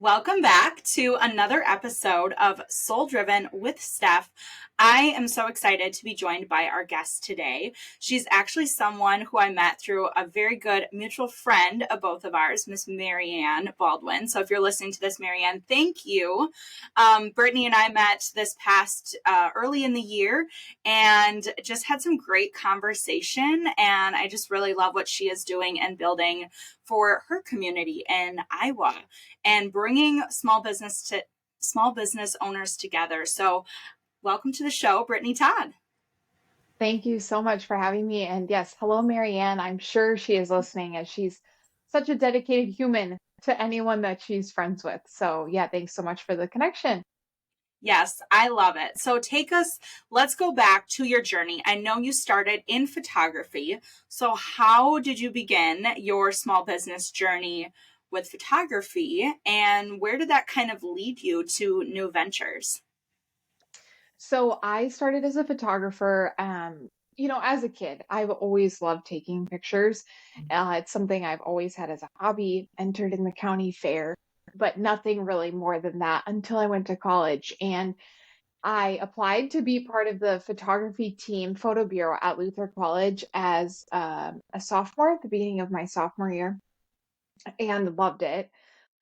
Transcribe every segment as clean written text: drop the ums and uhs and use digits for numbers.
Welcome back to another episode of Soul Driven with Steph. I am so excited to be joined by our guest today. She's actually someone who I met through a very good mutual friend of both of ours, Miss Marianne Baldwin. So if you're listening to this, Marianne, thank you. Brittany and I met this past early in the year and just had some great conversation. And I just really love what she is doing and building for her community in Iowa and bringing small business owners together. So welcome to the show, Brittany Todd. Thank you so much for having me. And yes, hello, Marianne. I'm sure she is listening as she's such a dedicated human to anyone that she's friends with. So, yeah, thanks so much for the connection. Yes, I love it. So let's go back to your journey. I know you started in photography. So how did you begin your small business journey with photography, and where did that kind of lead you to new ventures? So, I started as a photographer. As a kid, I've always loved taking pictures. It's something I've always had as a hobby, entered in the county fair, but nothing really more than that until I went to college. And I applied to be part of the photography team photo bureau at Luther College as a sophomore at the beginning of my sophomore year and loved it.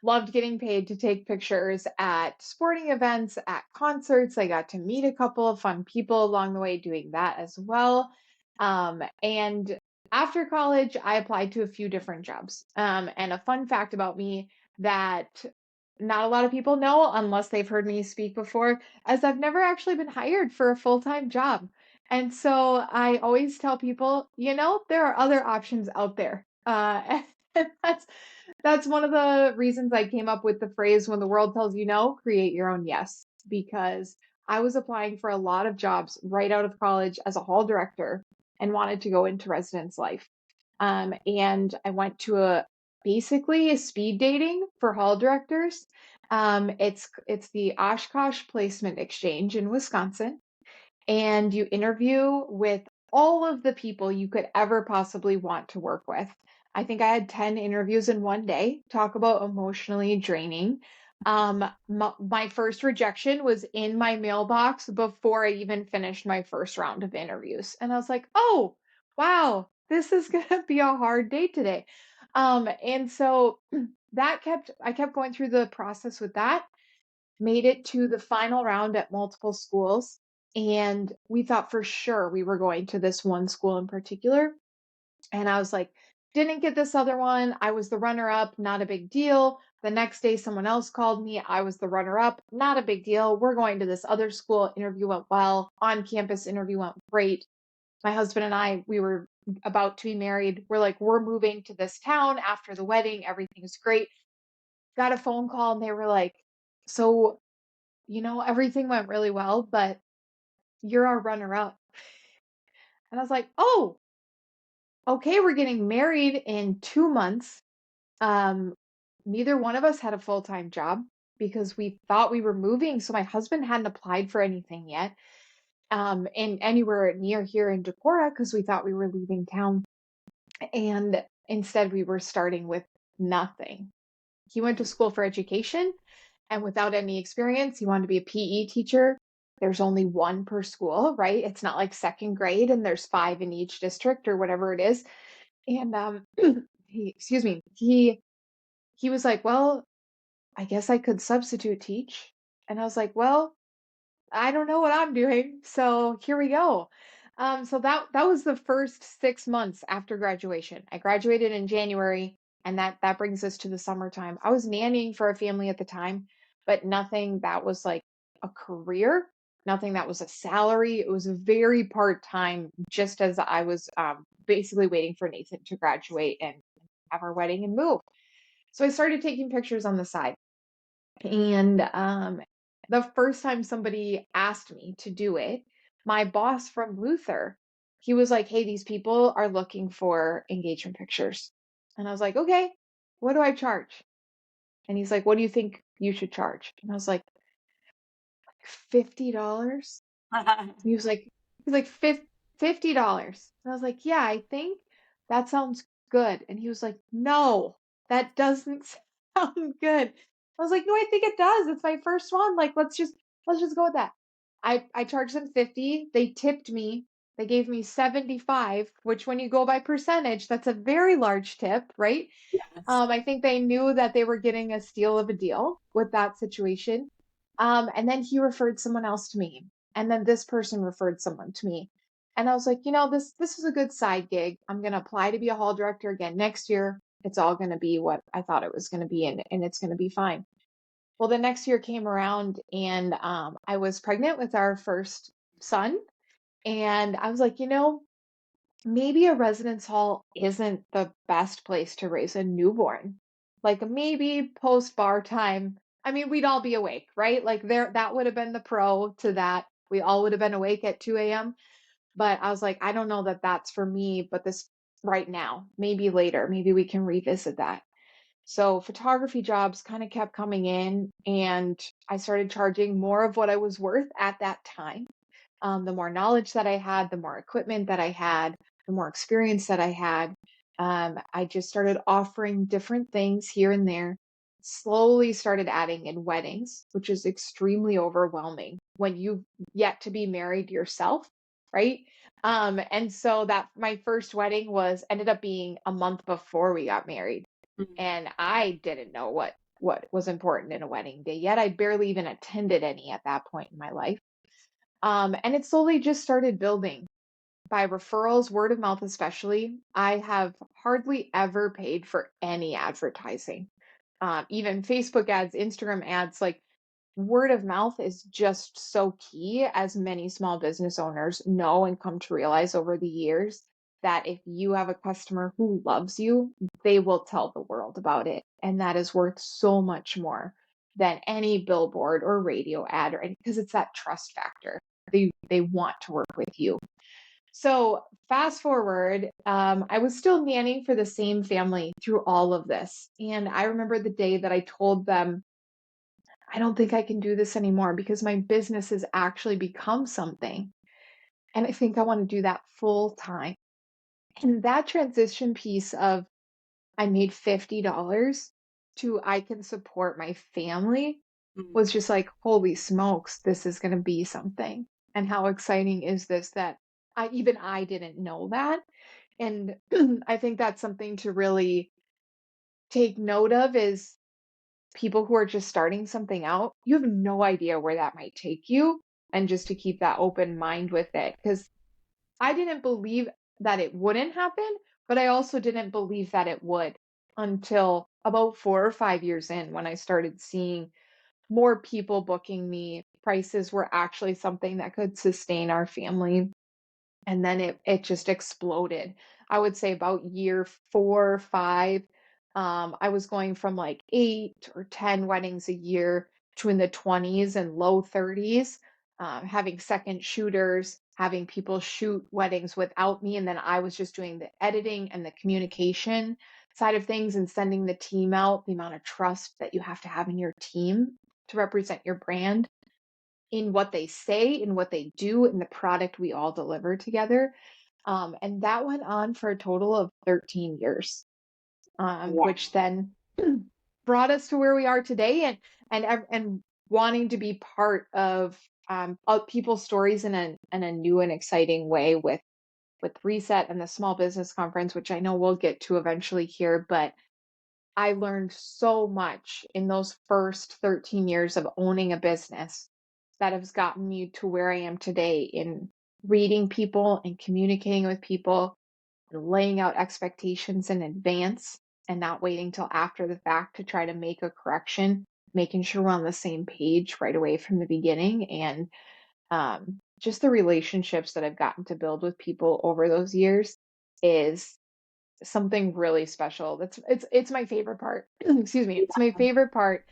Loved getting paid to take pictures at sporting events, at concerts. I got to meet a couple of fun people along the way doing that as well. And after college, I applied to a few different jobs. And a fun fact about me that not a lot of people know unless they've heard me speak before, as I've never actually been hired for a full-time job. And so I always tell people, there are other options out there. And that's one of the reasons I came up with the phrase when the world tells you no, create your own yes, because I was applying for a lot of jobs right out of college as a hall director and wanted to go into residence life. And I went to basically a speed dating for hall directors. It's the Oshkosh Placement Exchange in Wisconsin, and you interview with all of the people you could ever possibly want to work with. I think I had 10 interviews in one day. Talk about emotionally draining. My first rejection was in my mailbox before I even finished my first round of interviews. And I was like, oh, wow, this is going to be a hard day today. And so I kept going through the process with that, made it to the final round at multiple schools. And we thought for sure we were going to this one school in particular. And I was like, didn't get this other one. I was the runner up, not a big deal. The next day, someone else called me. I was the runner up, not a big deal. We're going to this other school. Interview went well. On campus interview went great. My husband and I, we were about to be married. We're like, we're moving to this town after the wedding. Everything's great. Got a phone call and they were like, so everything went really well, but you're our runner up. And I was like, oh, okay, we're getting married in 2 months. Um, Neither one of us had a full-time job because we thought we were moving. So my husband hadn't applied for anything yet, in anywhere near here in Decorah because we thought we were leaving town. And instead, we were starting with nothing. He went to school for education, and without any experience, he wanted to be a PE teacher. There's only one per school, right? It's not like second grade and there's five in each district or whatever it is. And excuse me, he was like, "Well, I guess I could substitute teach." And I was like, "Well, I don't know what I'm doing, so here we go." So that was the first 6 months after graduation. I graduated in January, and that brings us to the summertime. I was nannying for a family at the time, but nothing that was like a career, nothing that was a salary. It was very part-time, just as I was basically waiting for Nathan to graduate and have our wedding and move. So I started taking pictures on the side. And the first time somebody asked me to do it, my boss from Luther, he was like, "Hey, these people are looking for engagement pictures." And I was like, "Okay, what do I charge?" And he's like, "What do you think you should charge?" And I was like, $50. He was like, $50. And I was like, "Yeah, I think that sounds good." And he was like, "No, that doesn't sound good." I was like, no, I think it does. It's my first one. Like, let's just go with that. I charged them 50. They tipped me. They gave me 75, which when you go by percentage, that's a very large tip, right? Yes. I think they knew that they were getting a steal of a deal with that situation. And then he referred someone else to me. And then this person referred someone to me. And I was like, this is a good side gig. I'm gonna apply to be a hall director again next year. It's all gonna be what I thought it was gonna be, and it's gonna be fine. Well, the next year came around and I was pregnant with our first son. And I was like, maybe a residence hall isn't the best place to raise a newborn. Like maybe post bar time. I mean, we'd all be awake, right? Like that would have been the pro to that. We all would have been awake at 2 a.m. But I was like, I don't know that that's for me, but this right now, maybe later, maybe we can revisit that. So photography jobs kind of kept coming in, and I started charging more of what I was worth at that time. The more knowledge that I had, the more equipment that I had, the more experience that I had. I just started offering different things here and there. Slowly started adding in weddings, which is extremely overwhelming when you've yet to be married yourself, right? And so that my first wedding was ended up being a month before we got married, Mhm. and I didn't know what was important in a wedding day yet. I barely even attended any at that point in my life. And it slowly just started building by referrals, word of mouth especially. I have hardly ever paid for any advertising. Even Facebook ads, Instagram ads, like word of mouth is just so key, as many small business owners know and come to realize over the years that if you have a customer who loves you, they will tell the world about it. And that is worth so much more than any billboard or radio ad or any, because it's that trust factor. They want to work with you. So fast forward, I was still nannying for the same family through all of this. And I remember the day that I told them, I don't think I can do this anymore because my business has actually become something. And I think I want to do that full time. And that transition piece of I made $50 to I can support my family was Mhm. just like, holy smokes, this is going to be something. And how exciting is this that I didn't know that. And I think that's something to really take note of is people who are just starting something out, you have no idea where that might take you. And just to keep that open mind with it. Because I didn't believe that it wouldn't happen, but I also didn't believe that it would until about 4 or 5 years in when I started seeing more people booking me. Prices were actually something that could sustain our family. And then it just exploded. I would say about year 4 or 5, I was going from like 8 or 10 weddings a year to in the 20s and low 30s, having second shooters, having people shoot weddings without me, and then I was just doing the editing and the communication side of things and sending the team out. The amount of trust that you have to have in your team to represent your brand in what they say, in what they do, in the product we all deliver together. And that went on for a total of 13 years, Wow. which then brought us to where we are today, and wanting to be part of people's stories in a new and exciting way with Reset and the Small Business Conference, which I know we'll get to eventually here. But I learned so much in those first 13 years of owning a business that has gotten me to where I am today in reading people and communicating with people and laying out expectations in advance and not waiting till after the fact to try to make a correction, making sure we're on the same page right away from the beginning. And just the relationships that I've gotten to build with people over those years is something really special. It's my favorite part. Excuse me. It's my favorite part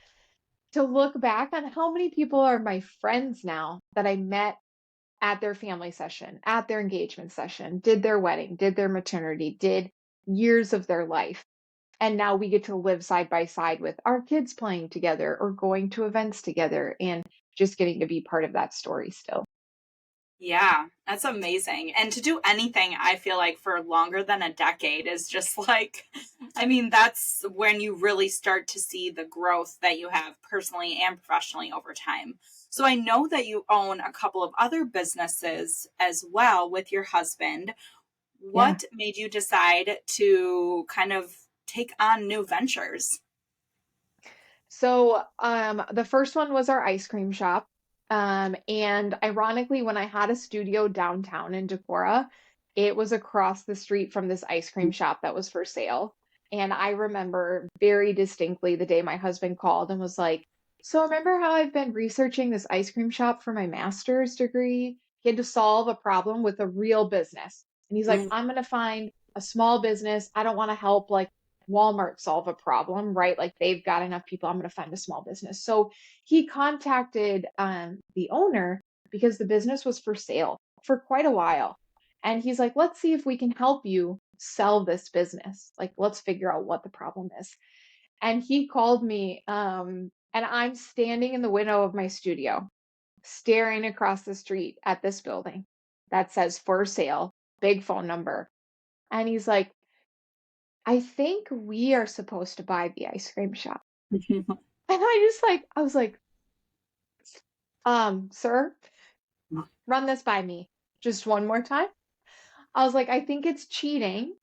to look back on how many people are my friends now that I met at their family session, at their engagement session, did their wedding, did their maternity, did years of their life. And now we get to live side by side with our kids playing together or going to events together and just getting to be part of that story still. Yeah, that's amazing. And to do anything, I feel like for longer than a decade is just like, I mean, that's when you really start to see the growth that you have personally and professionally over time. So I know that you own a couple of other businesses as well with your husband. Yeah. What made you decide to kind of take on new ventures? So, the first one was our ice cream shop. And ironically, when I had a studio downtown in Decorah, it was across the street from this ice cream shop that was for sale. And I remember very distinctly the day my husband called and was like, "So remember how I've been researching this ice cream shop for my master's degree?" He had to solve a problem with a real business. And he's like, Mm, "I'm going to find a small business. I don't want to help like Walmart solve a problem, right? Like they've got enough people. I'm going to find a small business." So he contacted the owner because the business was for sale for quite a while. And he's like, "Let's see if we can help you sell this business. Like, let's figure out what the problem is." And he called me, and I'm standing in the window of my studio, staring across the street at this building that says for sale, big phone number. And he's like, "I think we are supposed to buy the ice cream shop." And I was like, sir, run this by me just one more time. I was like, "I think it's cheating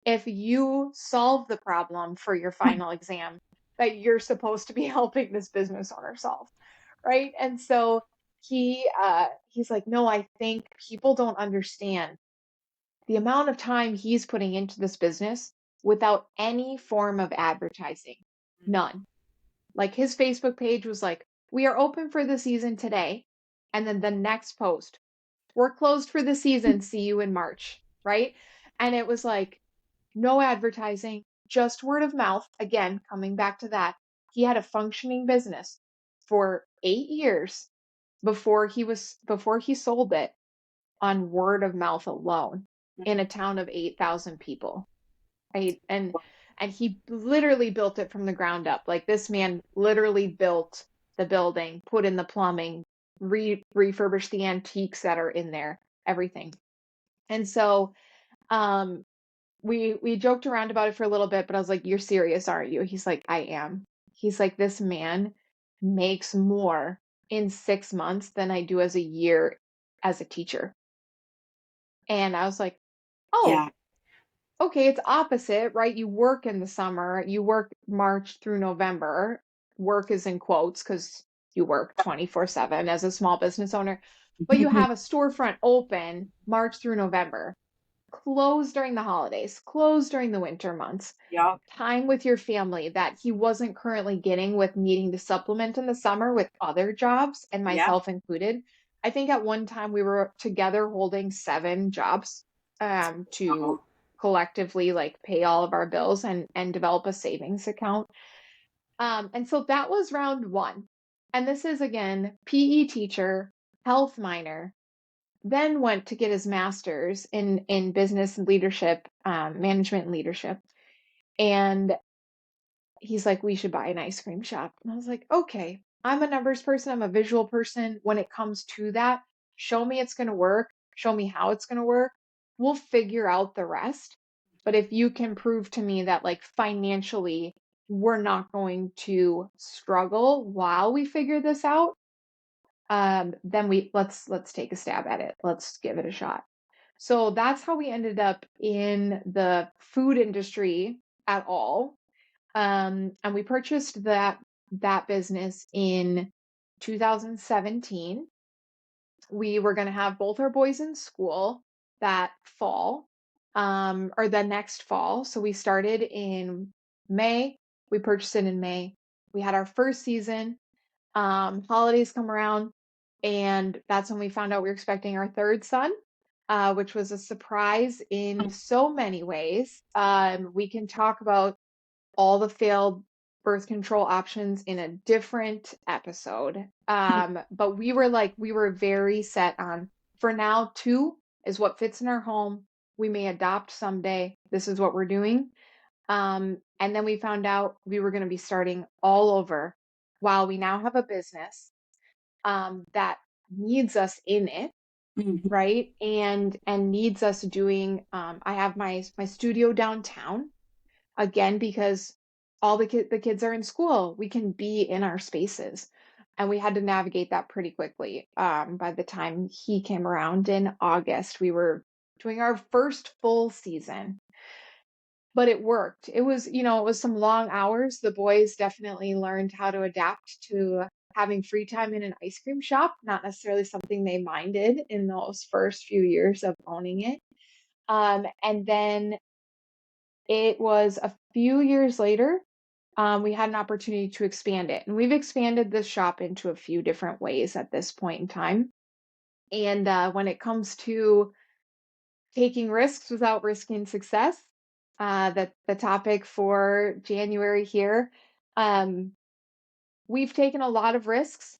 if you solve the problem for your final exam that you're supposed to be helping this business owner solve." Right. And so he's like, "No, I think people don't understand the amount of time he's putting into this business without any form of advertising. None." Like his Facebook page was like, "We are open for the season today." And then the next post, "We're closed for the season. See you in March." Right. And it was like no advertising, just word of mouth. Again, coming back to that, he had a functioning business for 8 years before he sold it on word of mouth alone in a town of 8,000 people. Right. And he literally built it from the ground up. Like this man literally built the building, put in the plumbing, refurbished the antiques that are in there, everything. And so um we joked around about it for a little bit, but I was like, "You're serious, aren't you?" He's like, "I am." He's like, "This man makes more in 6 months than I do as a year as a teacher." And I was like, "Oh, Yeah. okay, it's opposite, right? You work in the summer, you work March through November. Work is in quotes because you work 24/7 as a small business owner, but you have a storefront open March through November, closed during the holidays, closed during the winter months, Yep. time with your family that he wasn't currently getting with needing to supplement in the summer with other jobs, and Yeah. myself included. I think at one time we were together holding 7 jobs to Wow. collectively like pay all of our bills and develop a savings account. And so that was round one. And this is again PE teacher, health minor, then went to get his master's in business and leadership, management and leadership. And he's like, "We should buy an ice cream shop." And I was like, "Okay, I'm a numbers person. I'm a visual person. When it comes to that, show me it's going to work. Show me how it's going to work. We'll figure out the rest. But if you can prove to me that like financially, we're not going to struggle while we figure this out, then let's take a stab at it. Let's give it a shot." So that's how we ended up in the food industry at all. And we purchased that business in 2017. We were going to have both our boys in school that fall, or the next fall. So we started in May. We purchased it in May. We had our first season. Holidays come around, and that's when we found out we were expecting our third son, which was a surprise in so many ways. We can talk about all the failed birth control options in a different episode. But we were very set on, for now, two is what fits in our home. We may adopt someday. This is what we're doing. And then we found out we were going to be starting all over while we now have a business that needs us in it. Mhm. right? And needs us doing, I have my studio downtown, again, because all the kids are in school, we can be in our spaces. And we had to navigate that pretty quickly. By the time he came around in August, we were doing our first full season, but it worked. It was, it was some long hours. The boys definitely learned how to adapt to having free time in an ice cream shop, not necessarily something they minded in those first few years of owning it. And then it was a few years later, we had an opportunity to expand it. And we've expanded this shop into a few different ways at this point in time. And when it comes to taking risks without risking success, that the topic for January here, um, we've taken a lot of risks.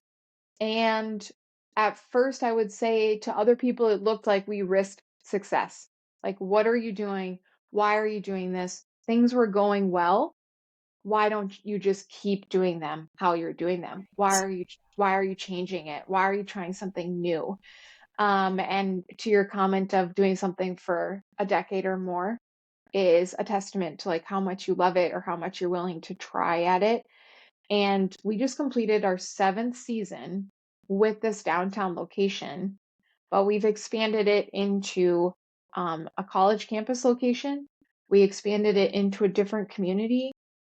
And at first, I would say to other people, it looked like we risked success. Like, what are you doing? Why are you doing this? Things were going well. Why don't you just keep doing them how you're doing them? Why are you changing it? Why are you trying something new? And to your comment of doing something for a decade or more is a testament to like how much you love it or how much you're willing to try at it. And we just completed our seventh season with this downtown location, but we've expanded it into a college campus location. We expanded it into a different community,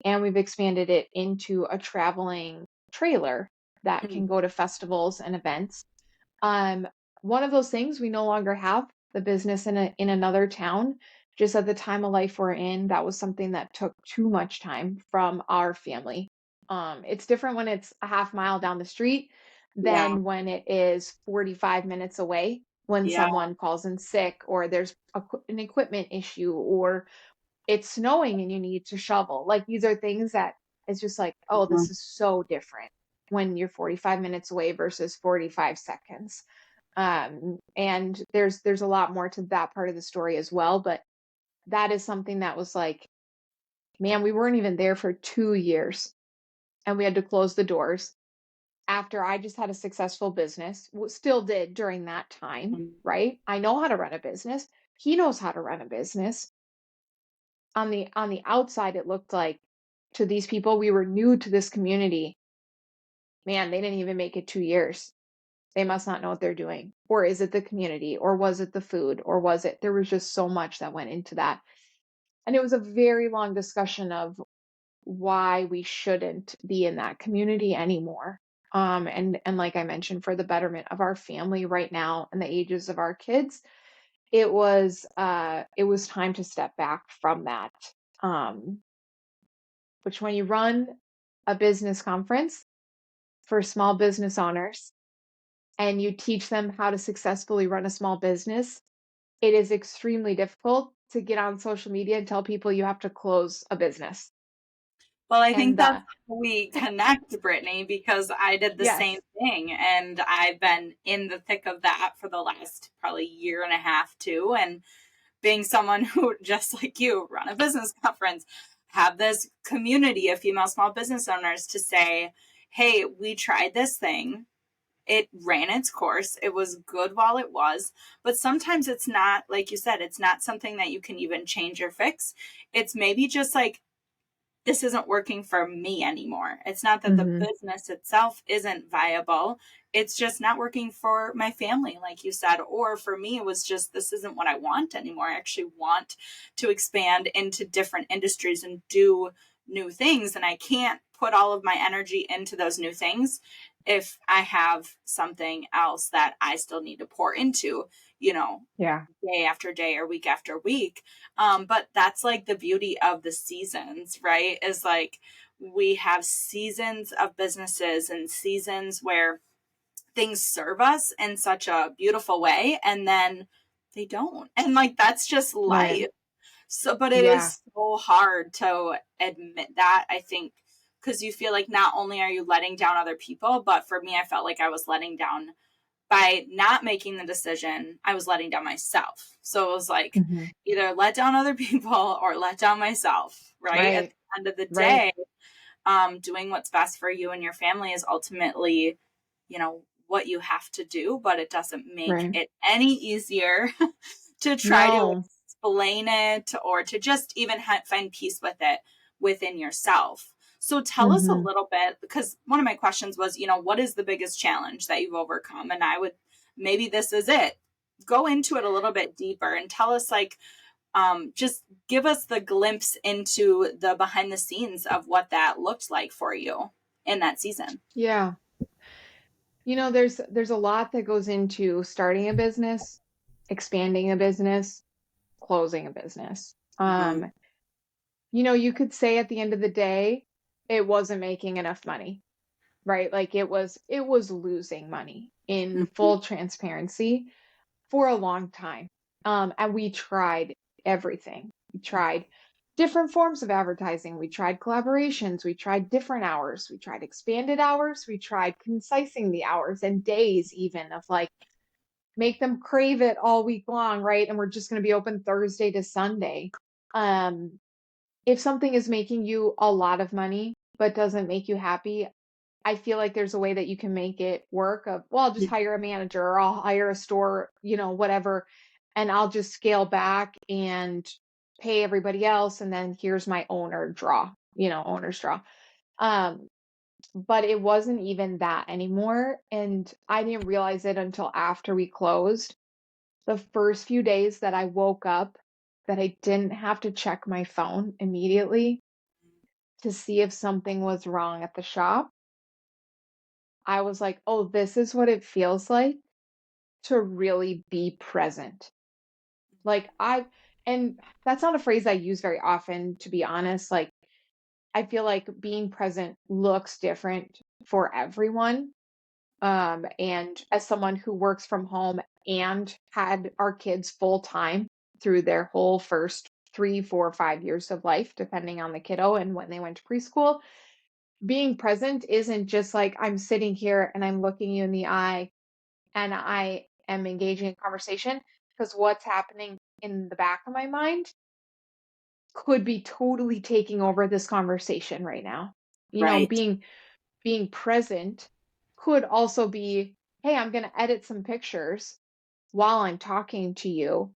and we've expanded it into a traveling trailer that Mhm. can go to festivals and events. Um, One of those things, we no longer have the business in another town. Just at the time of life we're in, that was something that took too much time from our family. It's different when it's a half mile down the street Yeah. than when it is 45 minutes away when Yeah. someone calls in sick or there's an equipment issue or it's snowing and you need to shovel. Like these are things that it's just like, oh, this Mhm. is so different when you're 45 minutes away versus 45 seconds. And there's a lot more to that part of the story as well, but that is something that was like, man, we weren't even there for 2 years and we had to close the doors after I just had a successful business, still did during that time, right? I know how to run a business. He knows how to run a business. On the outside, it looked like to these people, we were new to this community. Man, they didn't even make it 2 years. They must not know what they're doing. Or is it the community? Or was it the food? Or was it? There was just so much that went into that. And it was a very long discussion of why we shouldn't be in that community anymore. And like I mentioned, for the betterment of our family right now and the ages of our kids, it was time to step back from that. Um, which when you run a business conference for small business owners and you teach them how to successfully run a small business, it is extremely difficult to get on social media and tell people you have to close a business. Well, I think And that's how we connect, Brittany, because I did the same yes. thing and I've been in the thick of that for the last probably year and a half too. And being someone who, just like you, run a business conference, have this community of female small business owners to say, hey, we tried this thing. It ran its course. It was good while it was. But sometimes it's not, like you said, it's not something that you can even change or fix. It's maybe just like, this isn't working for me anymore. It's not that the Hmm. business itself isn't viable. It's just not working for my family, like you said. Or for me, it was just, this isn't what I want anymore. I actually want to expand into different industries and do new things. And I can't put all of my energy into those new things if I have something else that I still need to pour into, you know, Yeah. day after day or week after week. But that's like the beauty of the seasons, right? Is like we have seasons of businesses and seasons where things serve us in such a beautiful way, and then they don't. And like that's just Right. life. So, but it Yeah. is so hard to admit that, I think, because you feel like not only are you letting down other people, but for me, I felt like I was letting down by not making the decision, I was letting down myself. So it was like Hmm. either let down other people or let down myself, right? At Right. the end of the Right. day, doing what's best for you and your family is ultimately, you know, what you have to do, but it doesn't make Right. it any easier to try to No. explain it or to just even find peace with it within yourself. So tell us a Hmm. little bit, because one of my questions was, what is the biggest challenge that you've overcome? And I would, maybe this is it. Go into it a little bit deeper and tell us, like, just give us the glimpse into the behind the scenes of what that looked like for you in that season. Yeah. There's a lot that goes into starting a business, expanding a business, closing a business. Mm-hmm. You could say at the end of the day, it wasn't making enough money, right? Like it was losing money in full transparency for a long time. And we tried everything. We tried different forms of advertising. We tried collaborations. We tried different hours. We tried expanded hours. We tried concising the hours and days, even of like, make them crave it all week long, right? And we're just going to be open Thursday to Sunday. Um, if something is making you a lot of money but doesn't make you happy, I feel like there's a way that you can make it work of, well, I'll just hire a manager or I'll hire a store, whatever, and I'll just scale back and pay everybody else. And then here's my owner's draw. Um, but it wasn't even that anymore. And I didn't realize it until after we closed. The first few days that I woke up, that I didn't have to check my phone immediately to see if something was wrong at the shop, I was like, oh, this is what it feels like to really be present. Like and that's not a phrase I use very often, to be honest. Like, I feel like being present looks different for everyone. And as someone who works from home and had our kids full time through their whole first 3, 4, 5 years of life, depending on the kiddo and when they went to preschool, being present isn't just like I'm sitting here and I'm looking you in the eye and I am engaging in conversation, because what's happening in the back of my mind could be totally taking over this conversation right now. Right. Being present could also be, hey, I'm going to edit some pictures while I'm talking to you,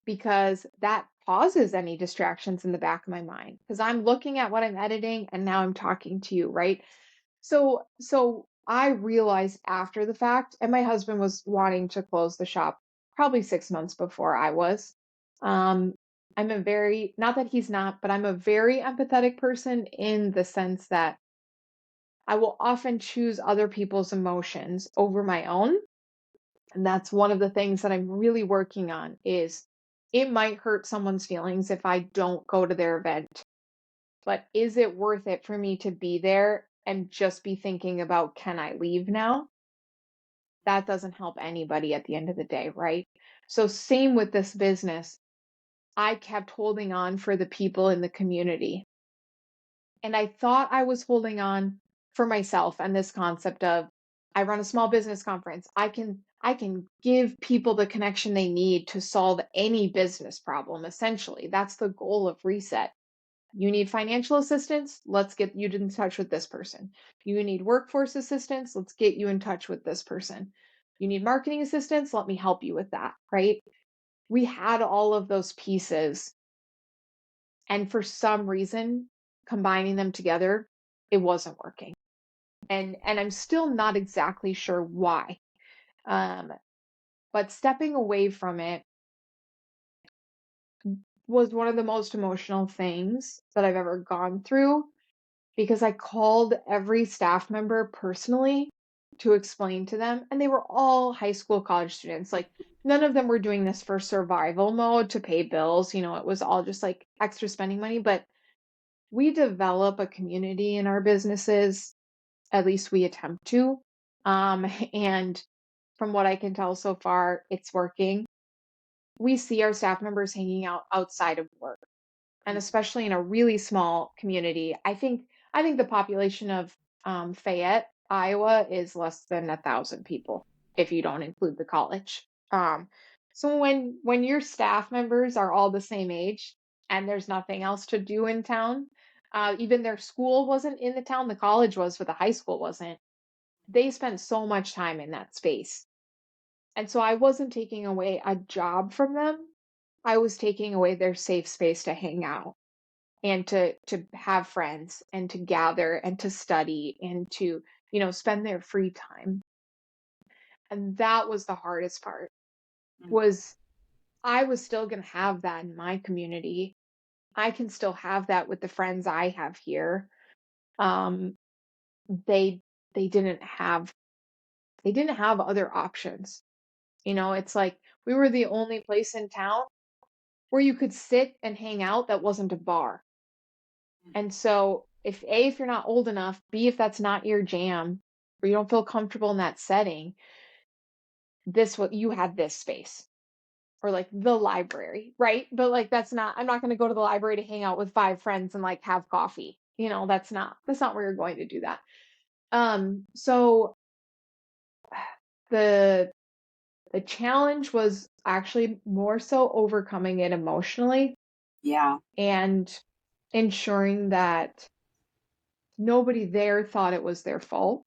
because that pauses any distractions in the back of my mind, because I'm looking at what I'm editing and now I'm talking to you, right? So I realized after the fact, and my husband was wanting to close the shop probably 6 months before I was. Um, I'm a very, not that he's not, but I'm a very empathetic person in the sense that I will often choose other people's emotions over my own. And that's one of the things that I'm really working on is, it might hurt someone's feelings if I don't go to their event, but is it worth it for me to be there and just be thinking about, can I leave now? That doesn't help anybody at the end of the day, right? So, same with this business. I kept holding on for the people in the community. And I thought I was holding on for myself and this concept of, I run a small business conference. I can give people the connection they need to solve any business problem. Essentially, that's the goal of Reset. You need financial assistance? Let's get you in touch with this person. You need workforce assistance? Let's get you in touch with this person. You need marketing assistance? Let me help you with that, right? We had all of those pieces. And for some reason, combining them together, it wasn't working. And I'm still not exactly sure why. Um, but stepping away from it was one of the most emotional things that I've ever gone through, because I called every staff member personally to explain to them, and they were all high school, college students. Like, none of them were doing this for survival mode to pay bills. It was all just like extra spending money. But we develop a community in our businesses, at least we attempt to. And from what I can tell so far, it's working. We see our staff members hanging out outside of work, and especially in a really small community. I think the population of Fayette, Iowa, is less than 1,000 people if you don't include the college. So when your staff members are all the same age and there's nothing else to do in town, even their school wasn't in the town, the college was, but the high school wasn't. they spent so much time in that space. And so I wasn't taking away a job from them. I was taking away their safe space to hang out and to have friends and to gather and to study and to, spend their free time. And that was the hardest part, Mm. was I was still going to have that in my community. I can still have that with the friends I have here. Um, they they didn't have other options. It's like we were the only place in town where you could sit and hang out that wasn't a bar. And so if you're not old enough, B, if that's not your jam, or you don't feel comfortable in that setting, this what you had this space. Or like the library, right? But like I'm not gonna go to the library to hang out with five friends and like have coffee. That's not where you're going to do that. So the the challenge was actually more so overcoming it emotionally Yeah. and ensuring that nobody there thought it was their fault.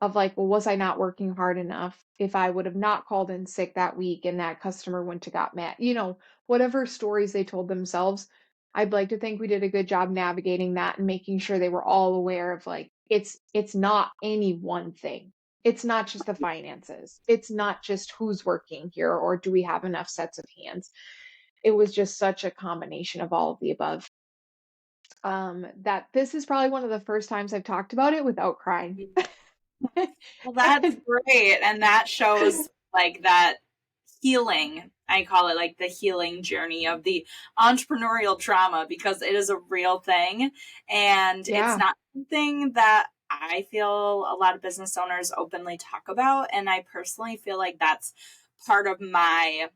Of like, well, was I not working hard enough? If I would have not called in sick that week and that customer wouldn't have got mad, whatever stories they told themselves, I'd like to think we did a good job navigating that and making sure they were all aware of like, it's not any one thing. It's not just the finances. It's not just who's working here or do we have enough sets of hands. It was just such a combination of all of the above. That this is probably one of the first times I've talked about it without crying. Well, that's great. And that shows like that healing. I call it like the healing journey of the entrepreneurial trauma because it is a real thing. And it's Yeah, not something that I feel a lot of business owners openly talk about. And I personally feel like that's part of my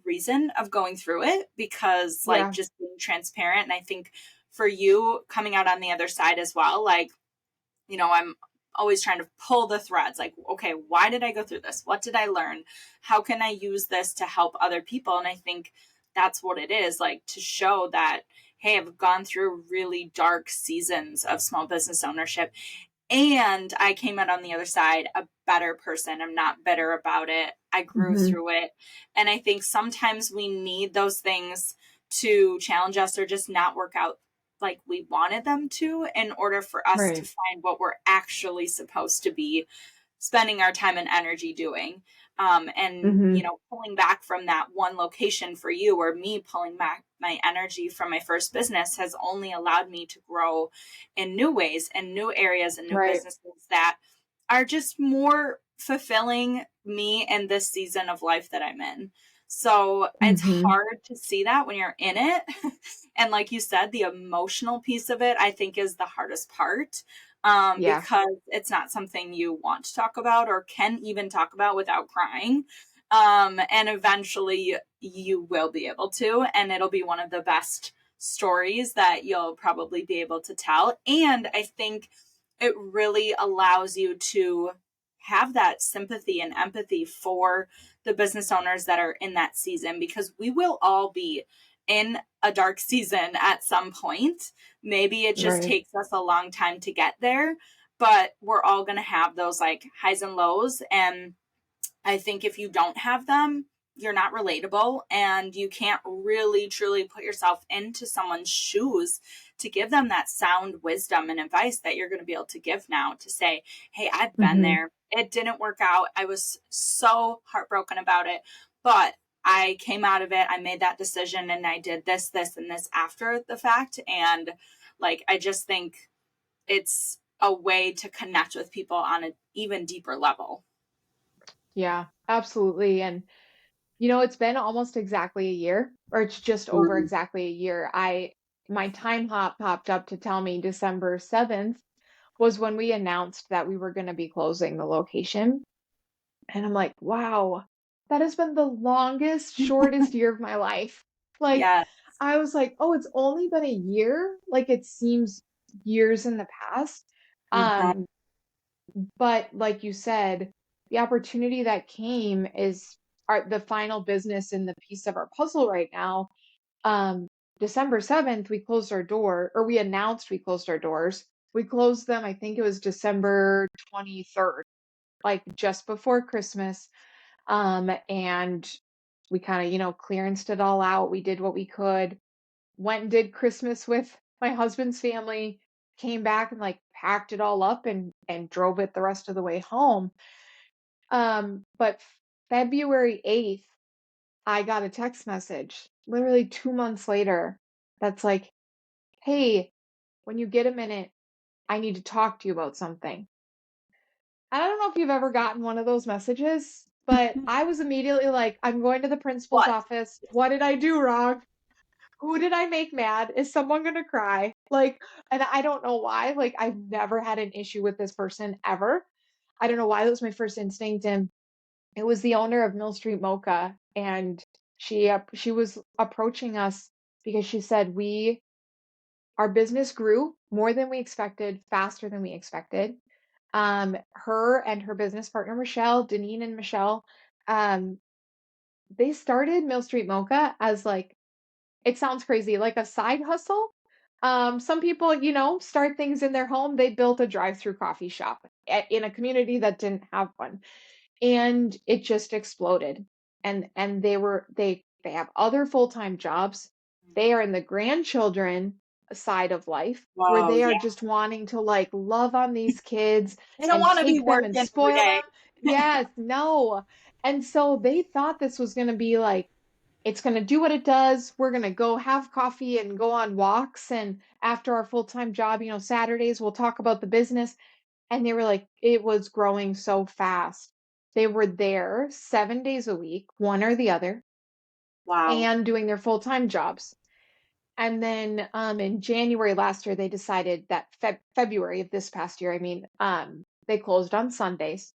reason of going through it because, like, yeah, just being transparent. And I think for you coming out on the other side as well, like, I'm always trying to pull the threads like, okay, why did I go through this? What did I learn? How can I use this to help other people? And I think that's what it is, like, to show that, hey, I've gone through really dark seasons of small business ownership and I came out on the other side a better person. I'm not bitter about it. I grew hmm, through it. And I think sometimes we need those things to challenge us or just not work out like we wanted them to in order for us to right. find what we're actually supposed to be spending our time and energy doing. And, Hmm. pulling back from that one location for you or me pulling back my energy from my first business has only allowed me to grow in new ways and new areas and new Right. businesses that are just more fulfilling me in this season of life that I'm in. So it's Hmm. hard to see that when you're in it. And like you said, the emotional piece of it, I think, is the hardest part Yeah. because it's not something you want to talk about or can even talk about without crying. And eventually you will be able to, and it'll be one of the best stories that you'll probably be able to tell. And I think it really allows you to have that sympathy and empathy for the business owners that are in that season because we will all be in a dark season at some point. Maybe it just Right. takes us a long time to get there, but we're all going to have those like highs and lows. And I think if you don't have them, you're not relatable and you can't really truly put yourself into someone's shoes to give them that sound wisdom and advice that you're going to be able to give now to say, hey, I've been Hmm. there. It didn't work out. I was so heartbroken about it, but I came out of it. I made that decision and I did this, this, and this after the fact. And like, I just think it's a way to connect with people on an even deeper level. Yeah, absolutely. And it's been almost exactly a year, or it's just over Ooh. exactly a year. My time hop popped up to tell me December 7th was when we announced that we were going to be closing the location. And I'm like, wow, that has been the longest, shortest year of my life. Like, Yeah. I was like, oh, it's only been a year. Like, it seems years in the past. Mhm. Um, but like you said, the opportunity that came is the final business in the piece of our puzzle right now. Um, December 7th, we closed our door, or we announced we closed our doors. We closed them, I think it was December 23rd, like just before Christmas. And we kind of, clearanced it all out. We did what we could, went and did Christmas with my husband's family, came back and like packed it all up and drove it the rest of the way home. But February 8th, I got a text message literally 2 months later that's like, hey, when you get a minute, I need to talk to you about something. I don't know if you've ever gotten one of those messages, but I was immediately like, I'm going to the principal's What? office. What did I do wrong? Who did I make mad? Is someone gonna cry? Like, and I don't know why. Like, I've never had an issue with this person ever. I don't know why that was my first instinct. And it was the owner of Mill Street Mocha, and she was approaching us because she said our business grew more than we expected, faster than we expected. Her and her business partner Michelle, Deneen and Michelle, um, they started Mill Street Mocha as like, it sounds crazy, like a side hustle. Some people, start things in their home. They built a drive-through coffee shop in a community that didn't have one, and it just exploded. And they have other full-time jobs. They are in the grandchildren side of life where Whoa, they are yeah. just wanting to like love on these kids They don't and want to be take them and working every spoil day. them. Yes, no. And so they thought this was going to be like, it's going to do what it does. We're going to go have coffee and go on walks. And after our full-time job, Saturdays, we'll talk about the business. And they were like, it was growing so fast. They were there 7 days a week, one or the other, Wow. and doing their full-time jobs. And then in January last year, they decided that February of this past year, I mean, they closed on Sundays.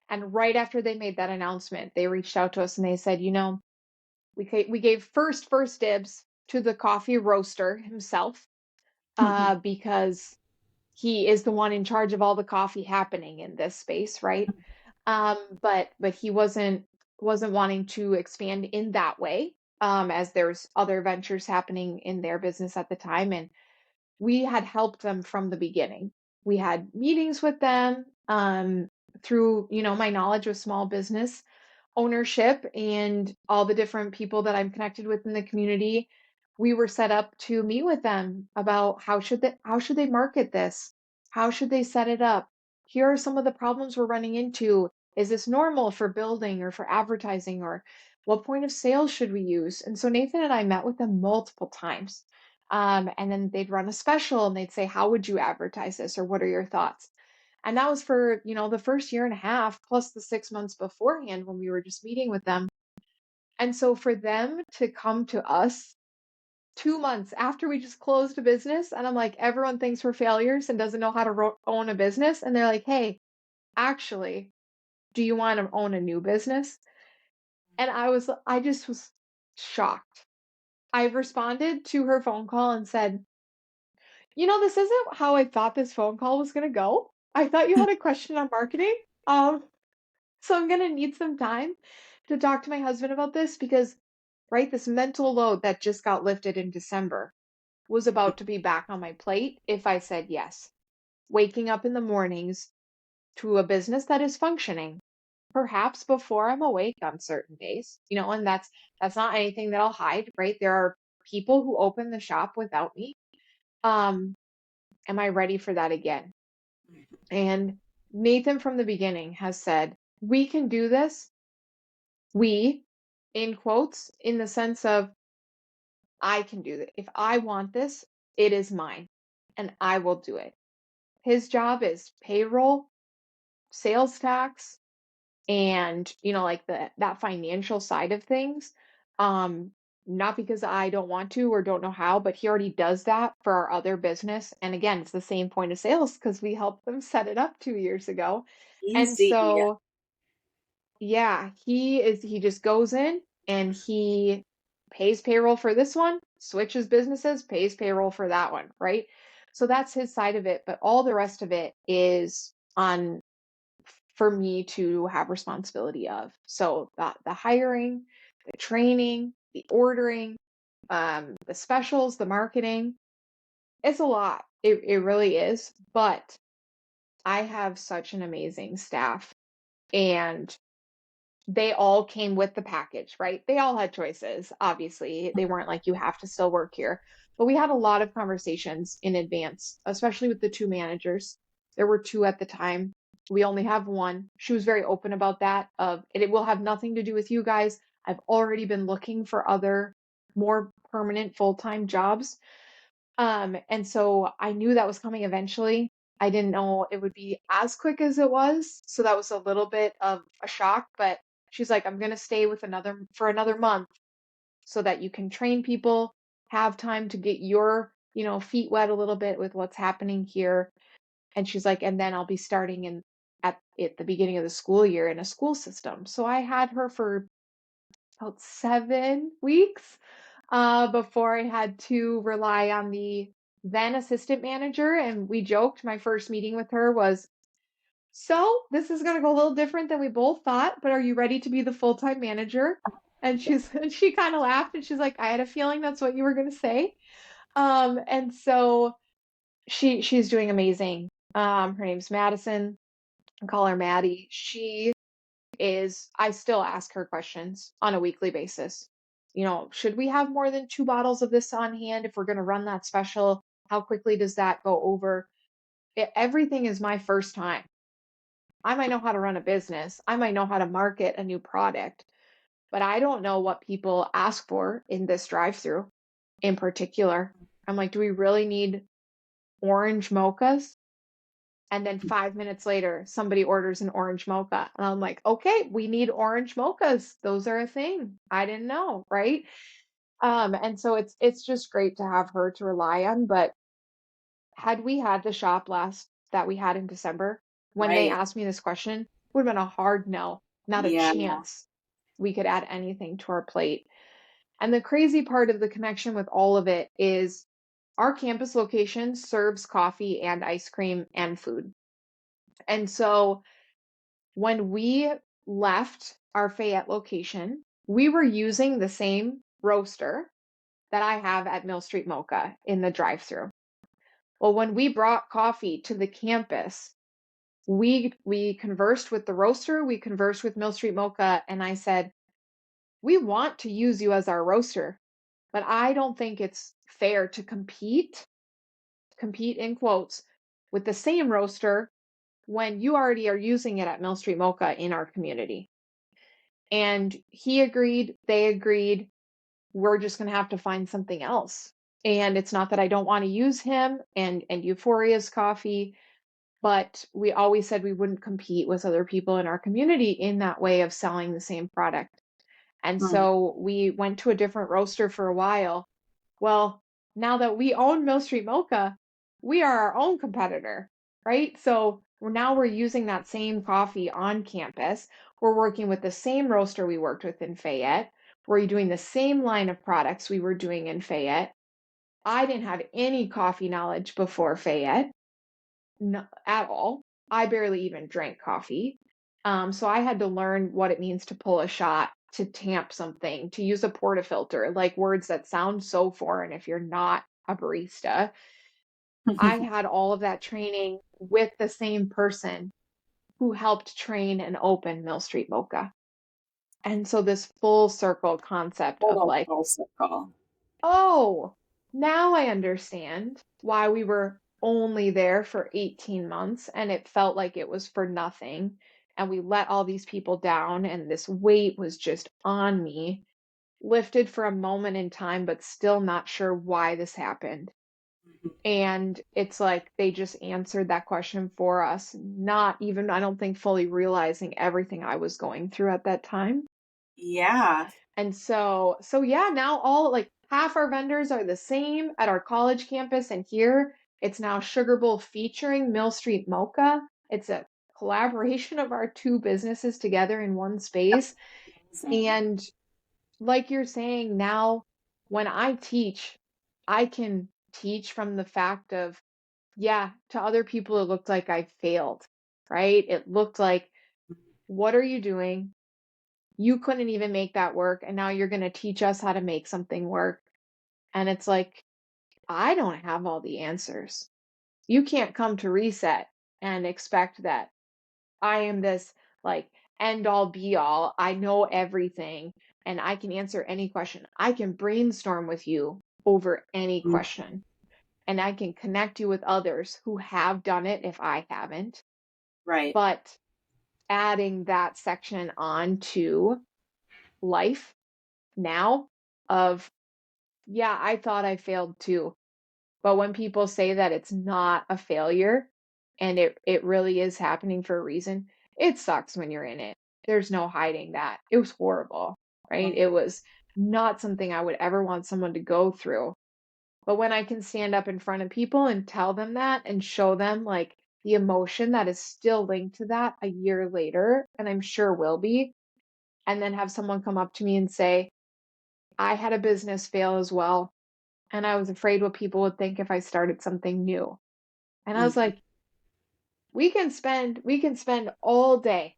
And right after they made that announcement, they reached out to us and they said, we gave first dibs to the coffee roaster himself, because he is the one in charge of all the coffee happening in this space, right? But he wasn't wanting to expand in that way, as there's other ventures happening in their business at the time, and we had helped them from the beginning. We had meetings with them, through, my knowledge of small business ownership and all the different people that I'm connected with in the community. We were set up to meet with them about how should they market this? How should they set it up? Here are some of the problems we're running into. Is this normal for building or for advertising, or what point of sale should we use? And so Nathan and I met with them multiple times. And then they'd run a special and they'd say, how would you advertise this? Or what are your thoughts? And that was for, the first year and a half plus the 6 months beforehand when we were just meeting with them. And so for them to come to us 2 months after we just closed a business, and I'm like, everyone thinks we're failures and doesn't know how to own a business. And they're like, hey, actually, do you want to own a new business? And I just was shocked. I responded to her phone call and said, this isn't how I thought this phone call was going to go. I thought you had a question on marketing. Um, So I'm gonna need some time to talk to my husband about this because, right, this mental load that just got lifted in December was about to be back on my plate if I said yes. Waking up in the mornings to a business that is functioning, perhaps before I'm awake on certain days, and that's not anything that I'll hide, right? There are people who open the shop without me. Um, am I ready for that again? And Nathan from the beginning has said, we can do this. We, in quotes, in the sense of, I can do it. If I want this, it is mine and I will do it. His job is payroll, sales tax, and, like that financial side of things. Um, Not because I don't want to or don't know how, but he already does that for our other business. And again, it's the same point of sales because we helped them set it up 2 years ago. And Easy. so yeah, he just goes in and he pays payroll for this one, switches businesses, pays payroll for that one, right? So that's his side of it, but all the rest of it is on for me to have responsibility of. So the hiring, the training, the ordering, the specials, the marketing, It's a lot. It really is. But I have such an amazing staff, and they all came with the package, right? They all had choices. Obviously, they weren't like, you have to still work here. But we had a lot of conversations in advance, especially with the two managers. There were two at the time. We only have one. She was very open about that. It will have nothing to do with you guys. I've already been looking for other more permanent full-time jobs. And so I knew that was coming eventually. I didn't know it would be as quick as it was. So that was a little bit of a shock, but she's like, I'm gonna stay with another month so that you can train people, have time to get your, feet wet a little bit with what's happening here. And she's like, and then I'll be starting at the beginning of the school year in a school system. So I had her for about 7 weeks before I had to rely on the then assistant manager. And we joked, my first meeting with her was, so this is going to go a little different than we both thought, but are you ready to be the full-time manager? And she kind of laughed and she's like, I had a feeling that's what you were going to say. And so she's doing amazing. Her name's Madison. I call her Maddie. I still ask her questions on a weekly basis. Should we have more than 2 bottles of this on hand if we're going to run that special? How quickly does that go over? Everything is my first time. I might know how to run a business. I might know how to market a new product, but I don't know what people ask for in this drive-through in particular. I'm like, do we really need orange mochas? And then 5 minutes later, somebody orders an orange mocha. And I'm like, okay, we need orange mochas. Those are a thing. I didn't know, right? And so it's just great to have her to rely on. But had we had the shop last that we had in December, when they Right. asked me this question, it would have been a hard no, not a Yeah. chance we could add anything to our plate. And the crazy part of the connection with all of it is our campus location serves coffee and ice cream and food. And so when we left our Fayette location, we were using the same roaster that I have at Mill Street Mocha in the drive-through. Well, when we brought coffee to the campus, we conversed with the roaster, we conversed with Mill Street Mocha, and I said, we want to use you as our roaster, but I don't think it's fair to compete in quotes, with the same roaster when you already are using it at Mill Street Mocha in our community. And he agreed, they agreed, we're just going to have to find something else. And it's not that I don't want to use him and Euphoria's coffee, but we always said we wouldn't compete with other people in our community in that way of selling the same product. And Mm. so we went to a different roaster for a while. Well, now that we own Mill Street Mocha, we are our own competitor, right? So we're using that same coffee on campus. We're working with the same roaster we worked with in Fayette. We're doing the same line of products we were doing in Fayette. I didn't have any coffee knowledge before Fayette, no, at all. I barely even drank coffee. So I had to learn what it means to pull a shot, to tamp something, to use a portafilter, like words that sound so foreign if you're not a barista. I had all of that training with the same person who helped train and open Mill Street Mocha. And so this full circle concept of Total like, full circle. oh, now I understand why we were only there for 18 months and it felt like it was for nothing. And we let all these people down, and this weight was just on me, lifted for a moment in time, but still not sure why this happened. And it's like they just answered that question for us, not even, I don't think, fully realizing everything I was going through at that time. Yeah. And so yeah, now all like half our vendors are the same at our college campus, and here it's now Sugar Bowl featuring Mill Street Mocha. It's a collaboration of our two businesses together in one space. Amazing. And like you're saying, now when I teach, I can teach from the fact of, yeah, to other people, it looked like I failed, right? It looked like, what are you doing? You couldn't even make that work, and now you're going to teach us how to make something work. And it's like, I don't have all the answers. You can't come to reset and expect that I am this like end all be all. I know everything and I can answer any question. I can brainstorm with you over any Mm. question and I can connect you with others who have done it if I haven't. Right. But adding that section on to life now of, yeah, I thought I failed too. But when people say that it's not a failure and it really is happening for a reason, it sucks when you're in it. There's no hiding that. It was horrible, right? Mm. It was not something I would ever want someone to go through. But when I can stand up in front of people and tell them that and show them like the emotion that is still linked to that a year later, and I'm sure will be, and then have someone come up to me and say, I had a business fail as well, and I was afraid what people would think if I started something new. And I was Mhm. like, we can spend all day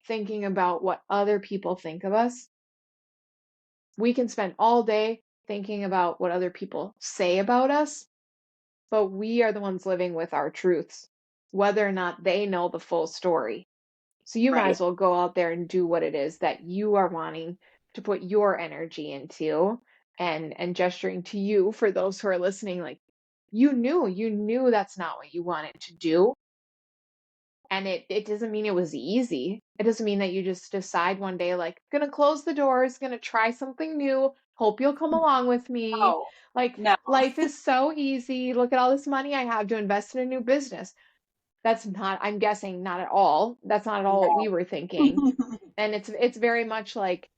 thinking about what other people think of us. We can spend all day thinking about what other people say about us, but we are the ones living with our truths, whether or not they know the full story. So you might Right. as well go out there and do what it is that you are wanting to put your energy into and gesturing to you for those who are listening, like you knew that's not what you wanted to do. And it doesn't mean it was easy. It doesn't mean that you just decide one day, like, gonna close the doors, gonna try something new, hope you'll come along with me. Oh, Like, no. life is so easy. Look at all this money I have to invest in a new business. That's not, I'm guessing, not at all. That's not at all what we No. were thinking. And it's very much like,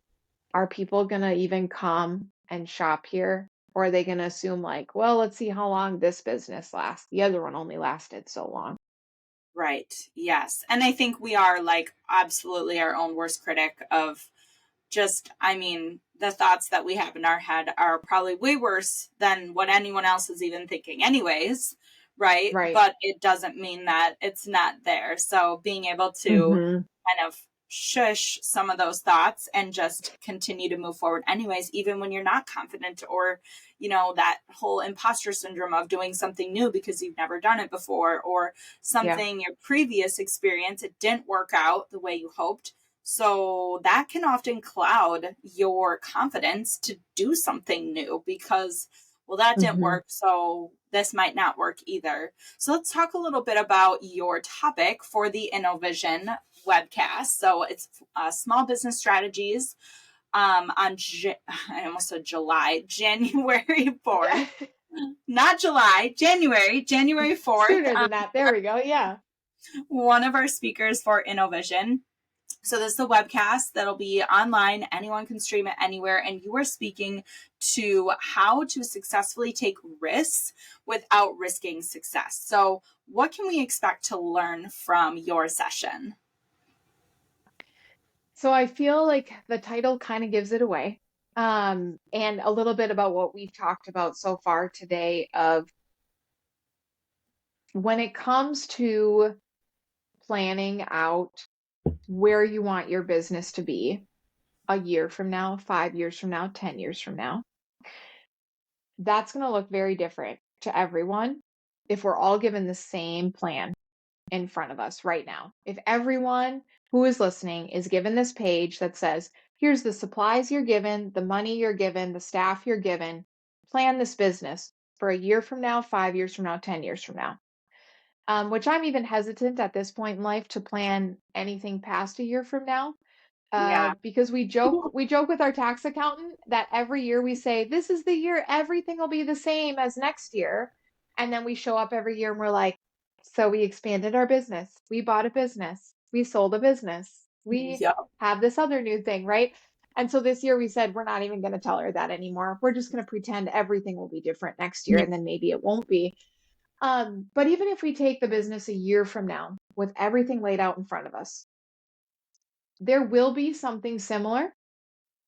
are people gonna even come and shop here? Or are they gonna assume like, well, let's see how long this business lasts. The other one only lasted so long. Right. Yes. And I think we are like absolutely our own worst critic of just, I mean, the thoughts that we have in our head are probably way worse than what anyone else is even thinking, anyways. Right. Right. But it doesn't mean that it's not there. So being able to Mm-hmm. kind of shush some of those thoughts and just continue to move forward, anyways, even when you're not confident or, that whole imposter syndrome of doing something new because you've never done it before or Yeah. something, your previous experience, it didn't work out the way you hoped, so that can often cloud your confidence to do something new because, well, that didn't Mm-hmm. work. So this might not work either. So let's talk a little bit about your topic for the InnoVision webcast. So it's small business strategies I almost said July, January 4th. Not July, January 4th. Sooner than that. There we go. Yeah. One of our speakers for InnoVision. So this is a webcast that'll be online. Anyone can stream it anywhere. And you are speaking to how to successfully take risks without risking success. So what can we expect to learn from your session? So I feel like the title kind of gives it away. And a little bit about what we've talked about so far today of when it comes to planning out where you want your business to be a year from now, 5 years from now, 10 years from now, that's going to look very different to everyone if we're all given the same plan in front of us right now. If everyone who is listening is given this page that says, here's the supplies you're given, the money you're given, the staff you're given, plan this business for a year from now, 5 years from now, 10 years from now. Which I'm even hesitant at this point in life to plan anything past a year from now, Yeah. because we joke with our tax accountant that every year we say this is the year everything will be the same as next year, and then we show up every year and we're like, so we expanded our business, we bought a business, we sold a business, we Yep. have this other new thing, right? And so this year we said we're not even going to tell her that anymore. We're just going to pretend everything will be different next year, and then maybe it won't be. But even if we take the business a year from now with everything laid out in front of us, there will be something similar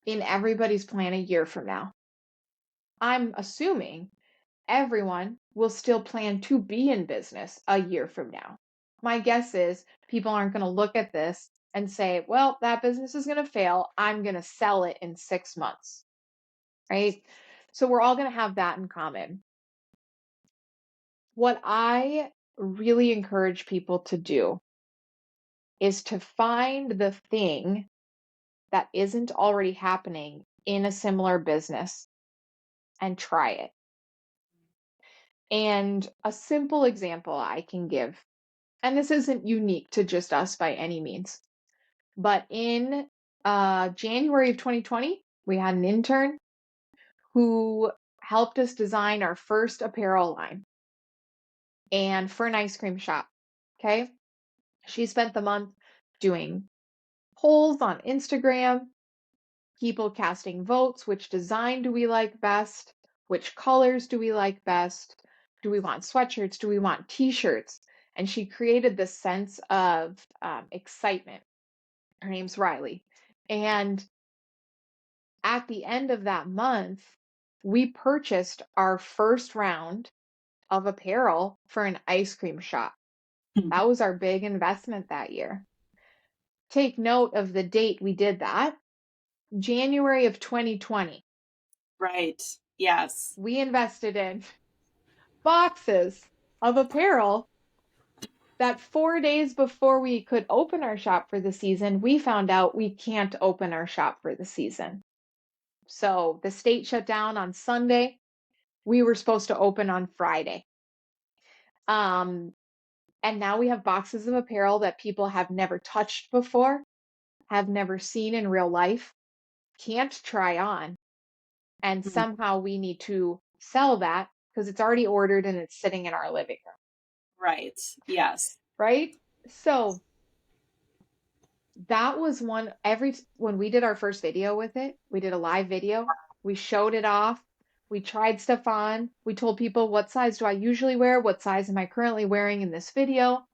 in everybody's plan a year from now. I'm assuming everyone will still plan to be in business a year from now. My guess is people aren't going to look at this and say, well, that business is going to fail. I'm going to sell it in 6 months, right? So we're all going to have that in common. What I really encourage people to do is to find the thing that isn't already happening in a similar business and try it. And a simple example I can give, and this isn't unique to just us by any means, but in January of 2020, we had an intern who helped us design our first apparel line and for an ice cream shop. Okay. She spent the month doing polls on Instagram, people casting votes. Which design do we like best? Which colors do we like best? Do we want sweatshirts? Do we want t-shirts? And she created this sense of excitement. Her name's Riley. And at the end of that month, we purchased our first round of apparel for an ice cream shop. That was our big investment that year. Take note of the date we did that. January of 2020. Right. Yes. We invested in boxes of apparel that 4 days before we could open our shop for the season, we found out we can't open our shop for the season. So the state shut down on Sunday. We were supposed to open on Friday. And now we have boxes of apparel that people have never touched before, have never seen in real life, can't try on. And somehow we need to sell that because it's already ordered and it's sitting in our living room. Right. Yes. Right? So that was when we did our first video with it, we did a live video, we showed it off, we tried stuff on, we told people what size do I usually wear, what size am I currently wearing in this video.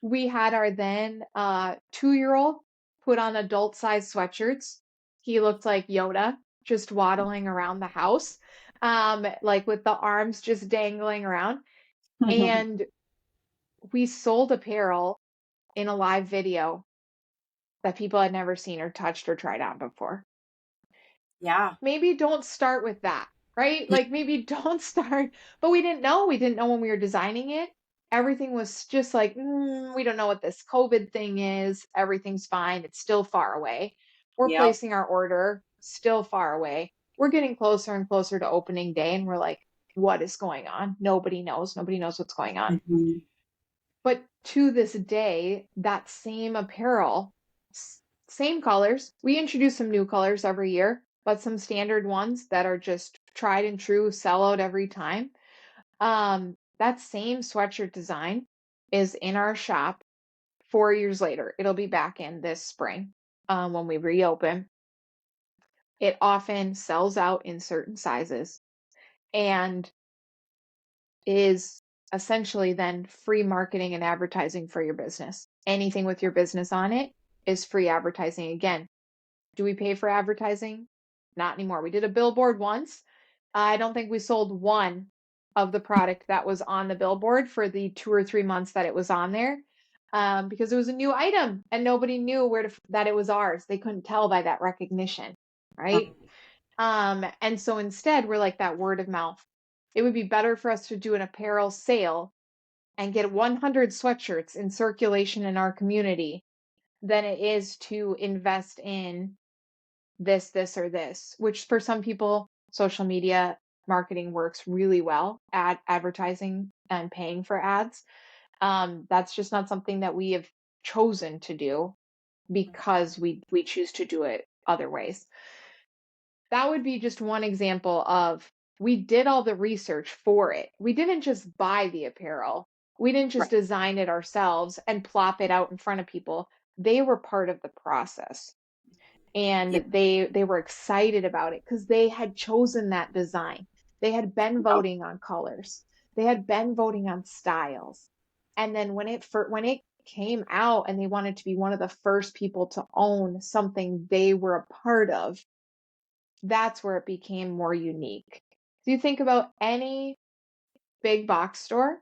We had our then 2-year-old put on adult size sweatshirts. He looked like Yoda, just waddling around the house, like with the arms just dangling around. And we sold apparel in a live video that people had never seen or touched or tried on before. Yeah. Maybe don't start with that, right? Like maybe don't start, but we didn't know. We didn't know when we were designing it. Everything was just like, we don't know what this COVID thing is. Everything's fine. It's still far away. We're Yep. placing our order, still far away. We're getting closer and closer to opening day, and we're like, what is going on? Nobody knows. Nobody knows what's going on. Mm-hmm. But to this day, that same apparel, same colors. We introduce some new colors every year, but some standard ones that are just tried and true, sell out every time. That same sweatshirt design is in our shop 4 years later. It'll be back in this spring when we reopen. It often sells out in certain sizes and is essentially then free marketing and advertising for your business. Anything with your business on it is free advertising. Again, do we pay for advertising? Not anymore. We did a billboard once. I don't think we sold one of the product that was on the billboard for the 2 or 3 months that it was on there, because it was a new item and nobody knew that it was ours. They couldn't tell by that recognition, right? And so instead, we're like that word of mouth. It would be better for us to do an apparel sale and get 100 sweatshirts in circulation in our community than it is to invest in this, or this, which for some people, social media marketing works really well at advertising and paying for ads. That's just not something that we have chosen to do because we choose to do it other ways. That would be just one example of we did all the research for it. We didn't just buy the apparel. We didn't just design it ourselves and plop it out in front of people. They were part of the process. And Yep. they were excited about it because they had chosen that design. They had been voting on colors. They had been voting on styles. And then when it came out and they wanted to be one of the first people to own something they were a part of, that's where it became more unique. Do you think about any big box store?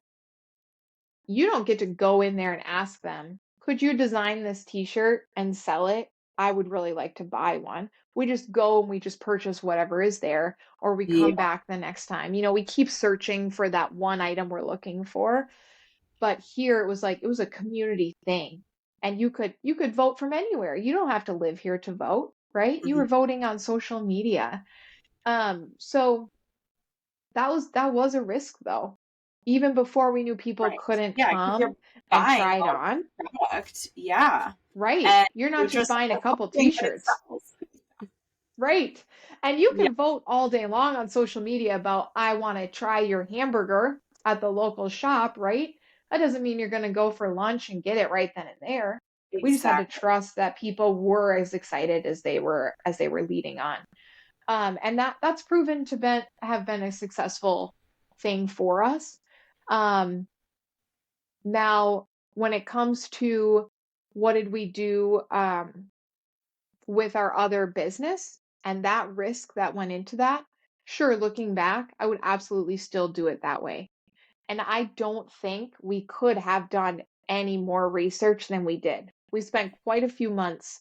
You don't get to go in there and ask them, could you design this t-shirt and sell it I would really like to buy one. We just go and we just purchase whatever is there, or we Yeah. come back the next time. We keep searching for that one item we're looking for. But here it was like it was a community thing. And you could vote from anywhere. You don't have to live here to vote, right? You Mhm. were voting on social media. So that was a risk though. Even before we knew people Right. couldn't Yeah, because you're come and buying try it a on, product. Yeah. right? And You're you're not just just buying a couple hoping that it t-shirts, sells. right? And you Yeah, can vote all day long on social media about I want to try your hamburger at the local shop, right? That doesn't mean you're going to go for lunch and get it right then and there. We just had to exactly. trust that people were as excited as they were leading on. And that's proven to have been a successful thing for us. Um, Now, when it comes to what did we do with our other business and that risk that went into that, sure, looking back, I would absolutely still do it that way. And I don't think we could have done any more research than we did. We spent quite a few months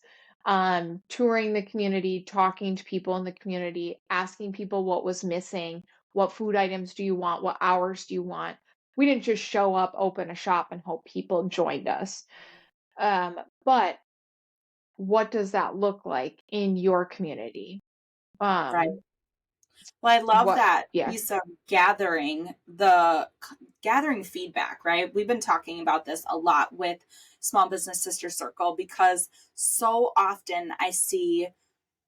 touring the community, talking to people in the community, asking people what was missing, what food items do you want, what hours do you want. We didn't just show up, open a shop, and hope people joined us. But what does that look like in your community? Right. Um, Well, I love what, that yeah. piece of gathering feedback, right? We've been talking about this a lot with Small Business Sister Circle because so often I see,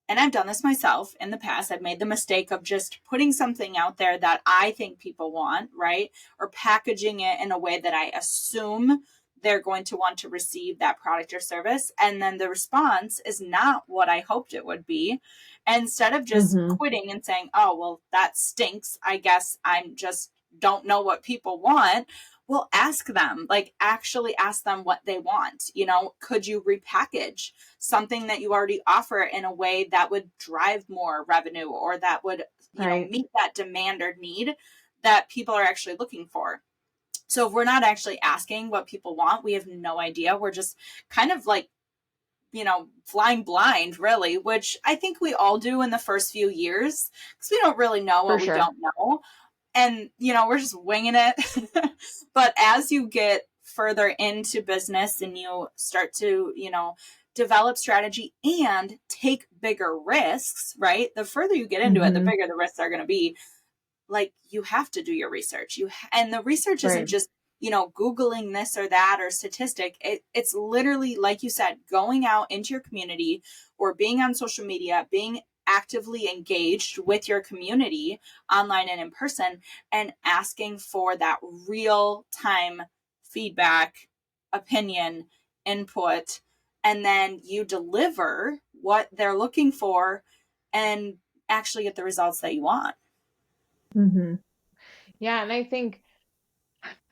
and I've done this myself in the past, I've made the mistake of just putting something out there that I think people want, right? Or packaging it in a way that I assume they're going to want to receive that product or service. And then the response is not what I hoped it would be. And instead of just Mm-hmm. quitting and saying, oh, well, that stinks, I guess I'm just don't know what people want. Well, ask them, like actually ask them what they want. Could you repackage something that you already offer in a way that would drive more revenue or that would, Right. meet that demand or need that people are actually looking for? So if we're not actually asking what people want, we have no idea. We're just kind of like, flying blind, really, which I think we all do in the first few years because we don't really know For what we sure. don't know. And, we're just winging it. But as you get further into business and you start to, develop strategy and take bigger risks, right? The further you get into it, the Mm-hmm. bigger the risks are going to be. Like, you have to do your research. And the research isn't Right. just, Googling this or that or statistic. It's literally, like you said, going out into your community or being on social media, being actively engaged with your community online and in person, and asking for that real time feedback, opinion, input, and then you deliver what they're looking for and actually get the results that you want. Mm-hmm. Yeah, and I think,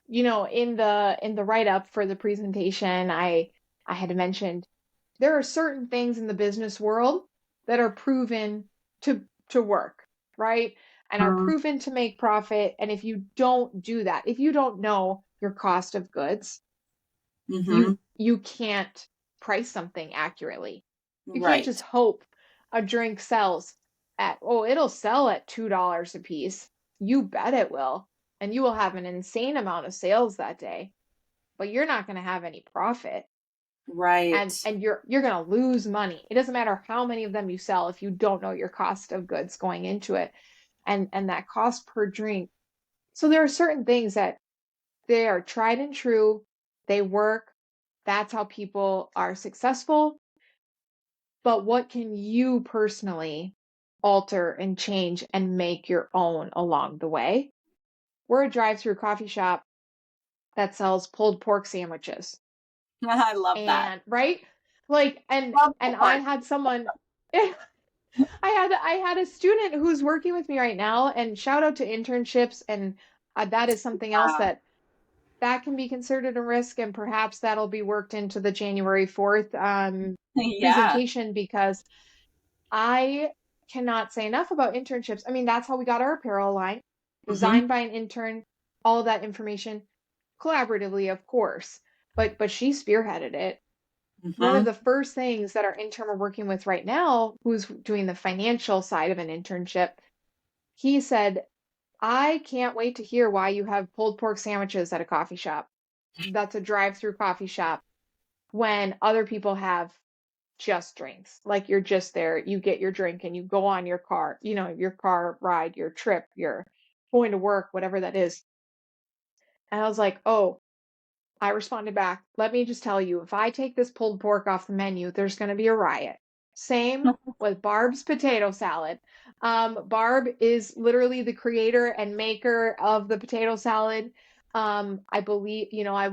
in the write-up for the presentation, I had mentioned there are certain things in the business world that are proven to work, right? And are proven to make profit. And if you don't do that, if you don't know your cost of goods, Mm-hmm. you can't price something accurately. You can't just Right. hope a drink sells it'll sell at $2 a piece. You bet it will. And you will have an insane amount of sales that day, but you're not going to have any profit. Right. And you're going to lose money. It doesn't matter how many of them you sell if you don't know your cost of goods going into it and that cost per drink. So there are certain things that they are tried and true. They work. That's how people are successful. But what can you personally alter and change and make your own along the way? We're a drive-through coffee shop that sells pulled pork sandwiches. I love that. And right? Like Love and I pork. had someone I had a student who's working with me right now, and shout out to internships, and that is something else Uh, that can be considered a risk, and perhaps that'll be worked into the January 4th yeah. presentation, because I cannot say enough about internships. I mean, that's how we got our apparel line, Mm-hmm. designed by an intern, all of that information collaboratively, of course, but she spearheaded it. One of Mm-hmm. the first things that our intern we're working with right now, who's doing the financial side of an internship, he said, I can't wait to hear why you have pulled pork sandwiches at a coffee shop. That's a drive-through coffee shop when other people have just drinks. Like you're just there, you get your drink and you go on your car, your car ride, your trip, your going to work, whatever that is. And I was like, oh, I responded back, let me just tell you, if I take this pulled pork off the menu, there's going to be a riot. Same with Barb's potato salad. Barb is literally the creator and maker of the potato salad. I believe, I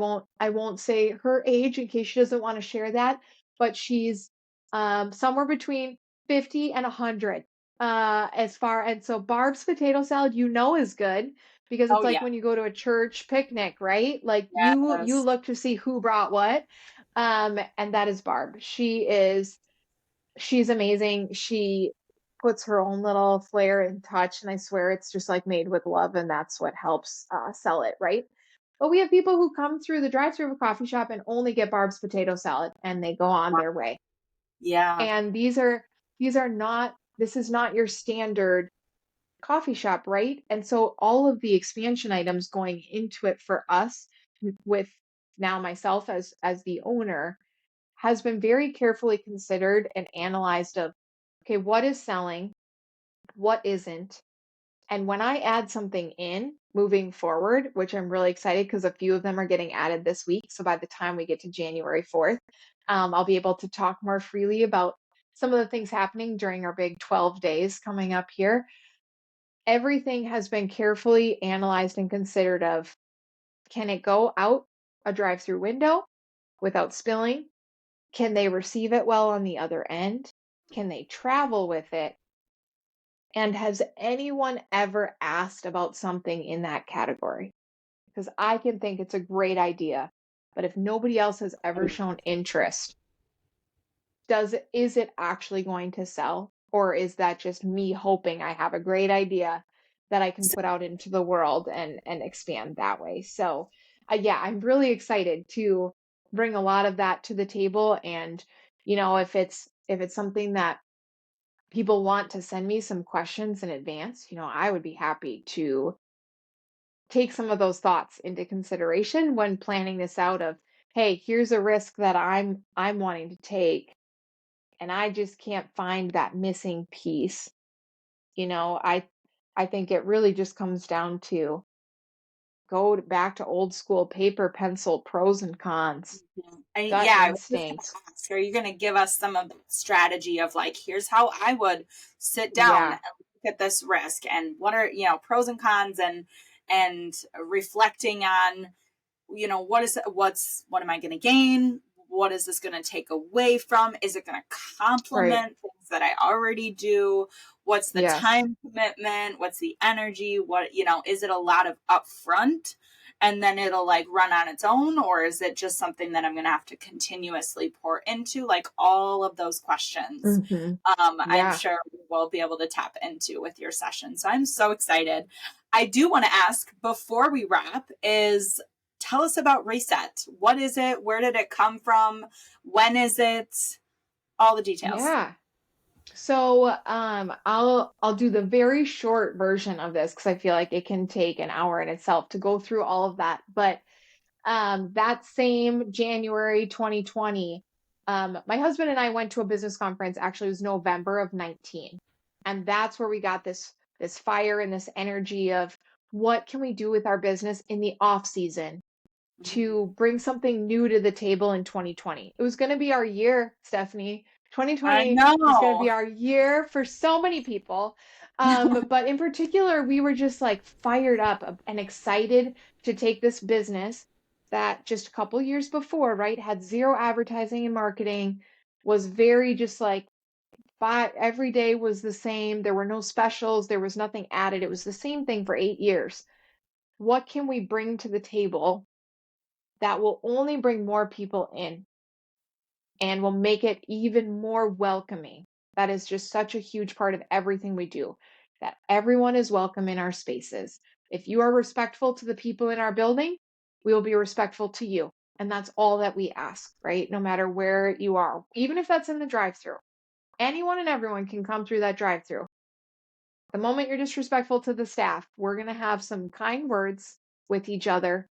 won't say her age in case she doesn't want to share that, but she's somewhere between 50 and 100. And so Barb's potato salad, is good because Oh it's like yeah. when you go to a church picnic, right? Like you Yes. look to see who brought what. And that is Barb. She's amazing. She puts her own little flair and touch, and I swear it's just like made with love, and that's what helps sell it, right? But we have people who come through the drive-through of a coffee shop and only get Barb's potato salad, and they go on their way. Yeah. And these are not. This is not your standard coffee shop, right? And so all of the expansion items going into it for us with now myself as the owner has been very carefully considered and analyzed of okay, what is selling, what isn't, and when I add something in moving forward, which I'm really excited because a few of them are getting added this week. So by the time we get to January 4th, I'll be able to talk more freely about some of the things happening during our big 12 days coming up here. Everything has been carefully analyzed and considered of can it go out a drive-through window without spilling? Can they receive it well on the other end? Can they travel with it? And has anyone ever asked about something in that category? Because I can think it's a great idea, but if nobody else has ever shown interest, is it actually going to sell? Or is that just me hoping I have a great idea that I can put out into the world and expand that way? So, yeah, I'm really excited to bring a lot of that to the table. And, if it's something that people want to send me some questions in advance, I would be happy to take some of those thoughts into consideration when planning this out of, hey, here's a risk that I'm wanting to take and I just can't find that missing piece. I think it really just comes down to back to old school paper pencil pros and cons, gut Yeah, I was just going instinct. to ask, are you going to give us some of the strategy of like, here's how I would sit down Yeah, and look at this risk and what are, pros and cons and reflecting on, what am I going to gain? What is this going to take away from? Is it going to right. complement things that I already do? What's the Yes. time commitment? What's the energy? Is it a lot of upfront and then it'll like run on its own? Or is it just something that I'm going to have to continuously pour into? Like all of those questions, Mm-hmm. I'm Yeah. sure we'll be able to tap into with your session. So I'm so excited. I do want to ask before we wrap is tell us about Reset. What is it? Where did it come from? When is it? All the details. Yeah. So, I'll do the very short version of this because I feel like it can take an hour in itself to go through all of that. But that same January 2020, my husband and I went to a business conference. Actually, it was November of 19, and that's where we got this fire and this energy of what can we do with our business in the off season to bring something new to the table in 2020. It was going to be our year, Stephanie. I 2020 was going to be know. our year for so many people. But in particular, we were just like fired up and excited to take this business that just a couple years before, right, had zero advertising and marketing, was very just like every day was the same. There were no specials, there was nothing added. It was the same thing for 8 years. What can we bring to the table that will only bring more people in and will make it even more welcoming? That is just such a huge part of everything we do, that everyone is welcome in our spaces. If you are respectful to the people in our building, we will be respectful to you. And that's all that we ask, right? No matter where you are, even if that's in the drive-through, anyone and everyone can come through that drive-through. The moment you're disrespectful to the staff, we're going to have some kind words with each other.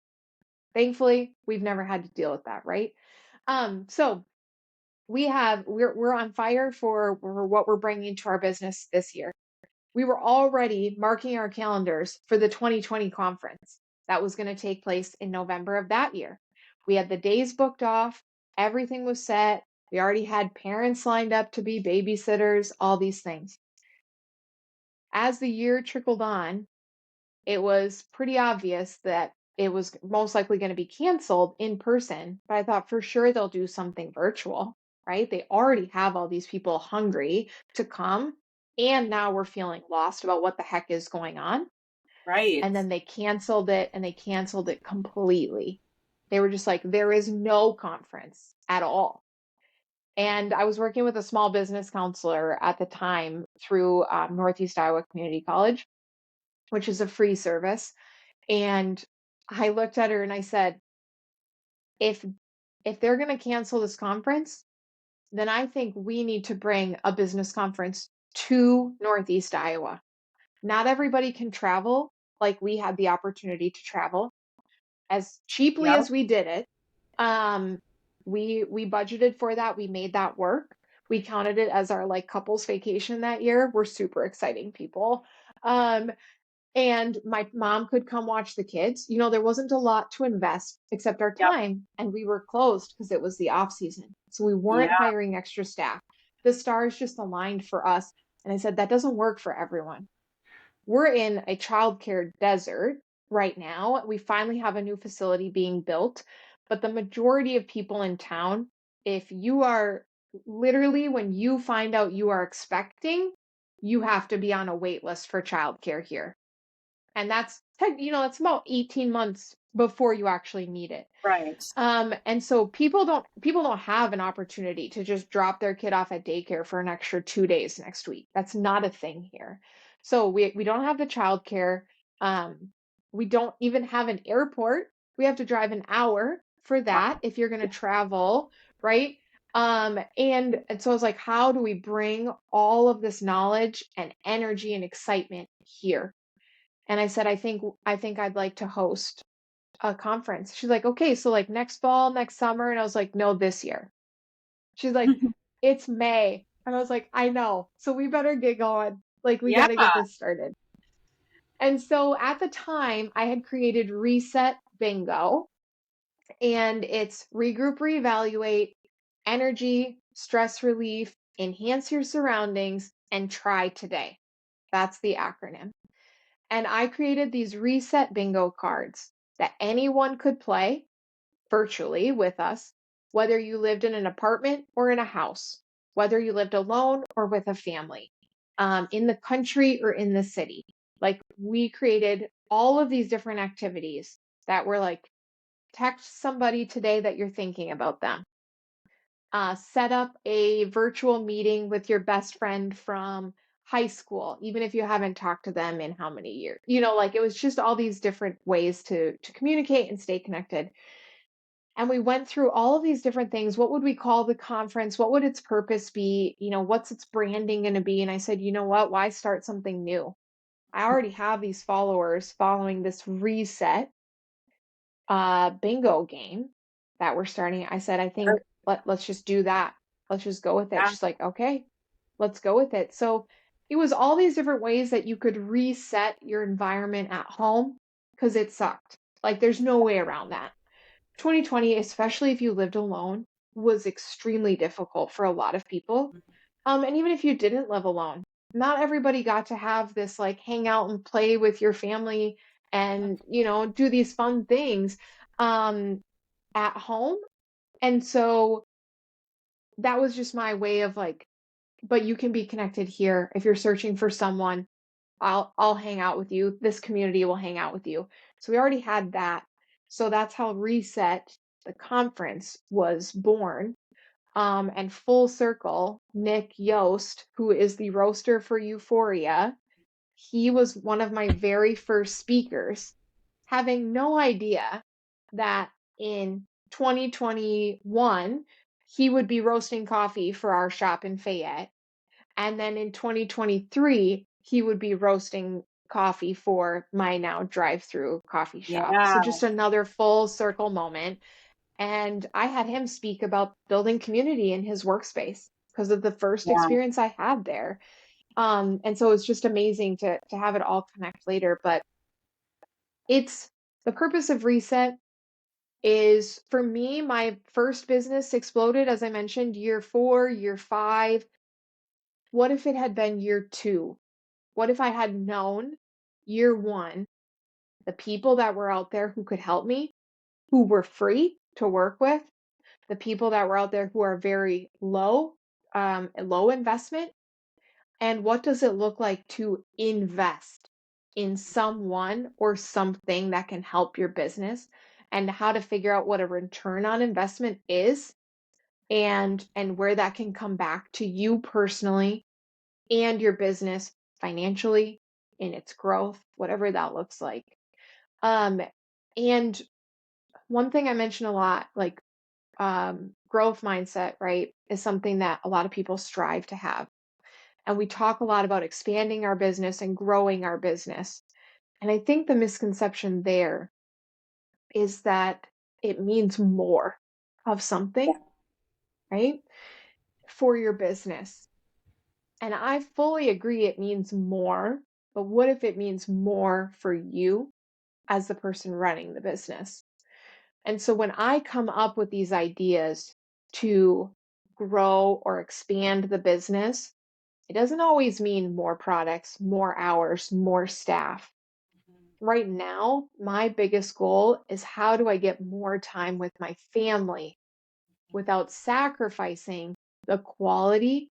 Thankfully, we've never had to deal with that, right? So we're on fire for what we're bringing to our business this year. We were already marking our calendars for the 2020 conference that was going to take place in November of that year. We had the days booked off, everything was set. We already had parents lined up to be babysitters, all these things. As the year trickled on, it was pretty obvious that it was most likely going to be canceled in person, but I thought for sure they'll do something virtual, right? They already have all these people hungry to come, and now we're feeling lost about what the heck is going on. Right. And then they canceled it, and they canceled it completely. They were just like, there is no conference at all. And I was working with a small business counselor at the time through Northeast Iowa Community College, which is a free service. And I looked at her and I said, if they're going to cancel this conference, then I think we need to bring a business conference to Northeast Iowa. Not everybody can travel like we had the opportunity to travel as cheaply Yep. as we did it. Um, we budgeted for that. We made that work. We counted it as our like couples vacation that year. We're super exciting people. Um, and my mom could come watch the kids. You know, there wasn't a lot to invest except our Yep. time, and we were closed because it was the off season. So we weren't Yeah. hiring extra staff. The stars just aligned for us. And I said, that doesn't work for everyone. We're in a childcare desert right now. We finally have a new facility being built, but the majority of people in town, if you are literally, when you find out you are expecting, you have to be on a wait list for childcare here. And that's, that's about 18 months before you actually need it. Right. And so people don't have an opportunity to just drop their kid off at daycare for an extra 2 days next week. That's not a thing here. So we don't have the childcare. We don't even have an airport. We have to drive an hour for Wow. that if you're going to travel, right? And so I was like, how do we bring all of this knowledge and energy and excitement here? And I said, I think I'd like to host a conference. She's like, okay, so like next fall, next summer. And I was like, no, this year. She's like, it's May. And I was like, I know. So we better get going. Like, we Yeah. got to get this started. And so at the time, I had created Reset Bingo, and it's regroup, reevaluate, energy, stress relief, enhance your surroundings, and try today. That's the acronym. And I created these Reset Bingo cards that anyone could play virtually with us, whether you lived in an apartment or in a house, whether you lived alone or with a family, in the country or in the city. Like, we created all of these different activities that were like, text somebody today that you're thinking about them. Set up a virtual meeting with your best friend from high school, even if you haven't talked to them in how many years. Like, it was just all these different ways to communicate and stay connected. And we went through all of these different things. What would we call the conference? What would its purpose be? What's its branding going to be? And I said, you know what? Why start something new? I already have these followers following this reset bingo game that we're starting. I said, I think let's just do that. Let's just go with it. Yeah. She's like, okay, let's go with it. So it was all these different ways that you could reset your environment at home because it sucked. Like, there's no way around that. 2020, especially if you lived alone, was extremely difficult for a lot of people. And even if you didn't live alone, not everybody got to have this like hang out and play with your family and, do these fun things at home. And so that was just my way of like, but you can be connected here. If you're searching for someone, I'll hang out with you. This community will hang out with you. So we already had that. So that's how Reset, the conference, was born. And full circle, Nick Yost, who is the roaster for Euphoria, he was one of my very first speakers, having no idea that in 2021, he would be roasting coffee for our shop in Fayette. And then in 2023, he would be roasting coffee for my now drive-through coffee shop. Yeah. So just another full circle moment. And I had him speak about building community in his workspace because of the first Yeah. experience I had there. And so it's just amazing to have it all connect later. But it's the purpose of Reset is for me, my first business exploded, as I mentioned, year 4, year 5. What if it had been year 2? What if I had known year 1 the people that were out there who could help me, who were free to work with, the people that were out there who are very low investment, and what does it look like to invest in someone or something that can help your business, and how to figure out what a return on investment is, and where that can come back to you personally and your business financially in its growth, whatever that looks like. Um, and one thing I mention a lot, like growth mindset, right, is something that a lot of people strive to have. And we talk a lot about expanding our business and growing our business. And I think the misconception there is that it means more of something, right, for your business. And I fully agree it means more, but what if it means more for you as the person running the business? And so when I come up with these ideas to grow or expand the business, it doesn't always mean more products, more hours, more staff. Right now, my biggest goal is how do I get more time with my family without sacrificing the quality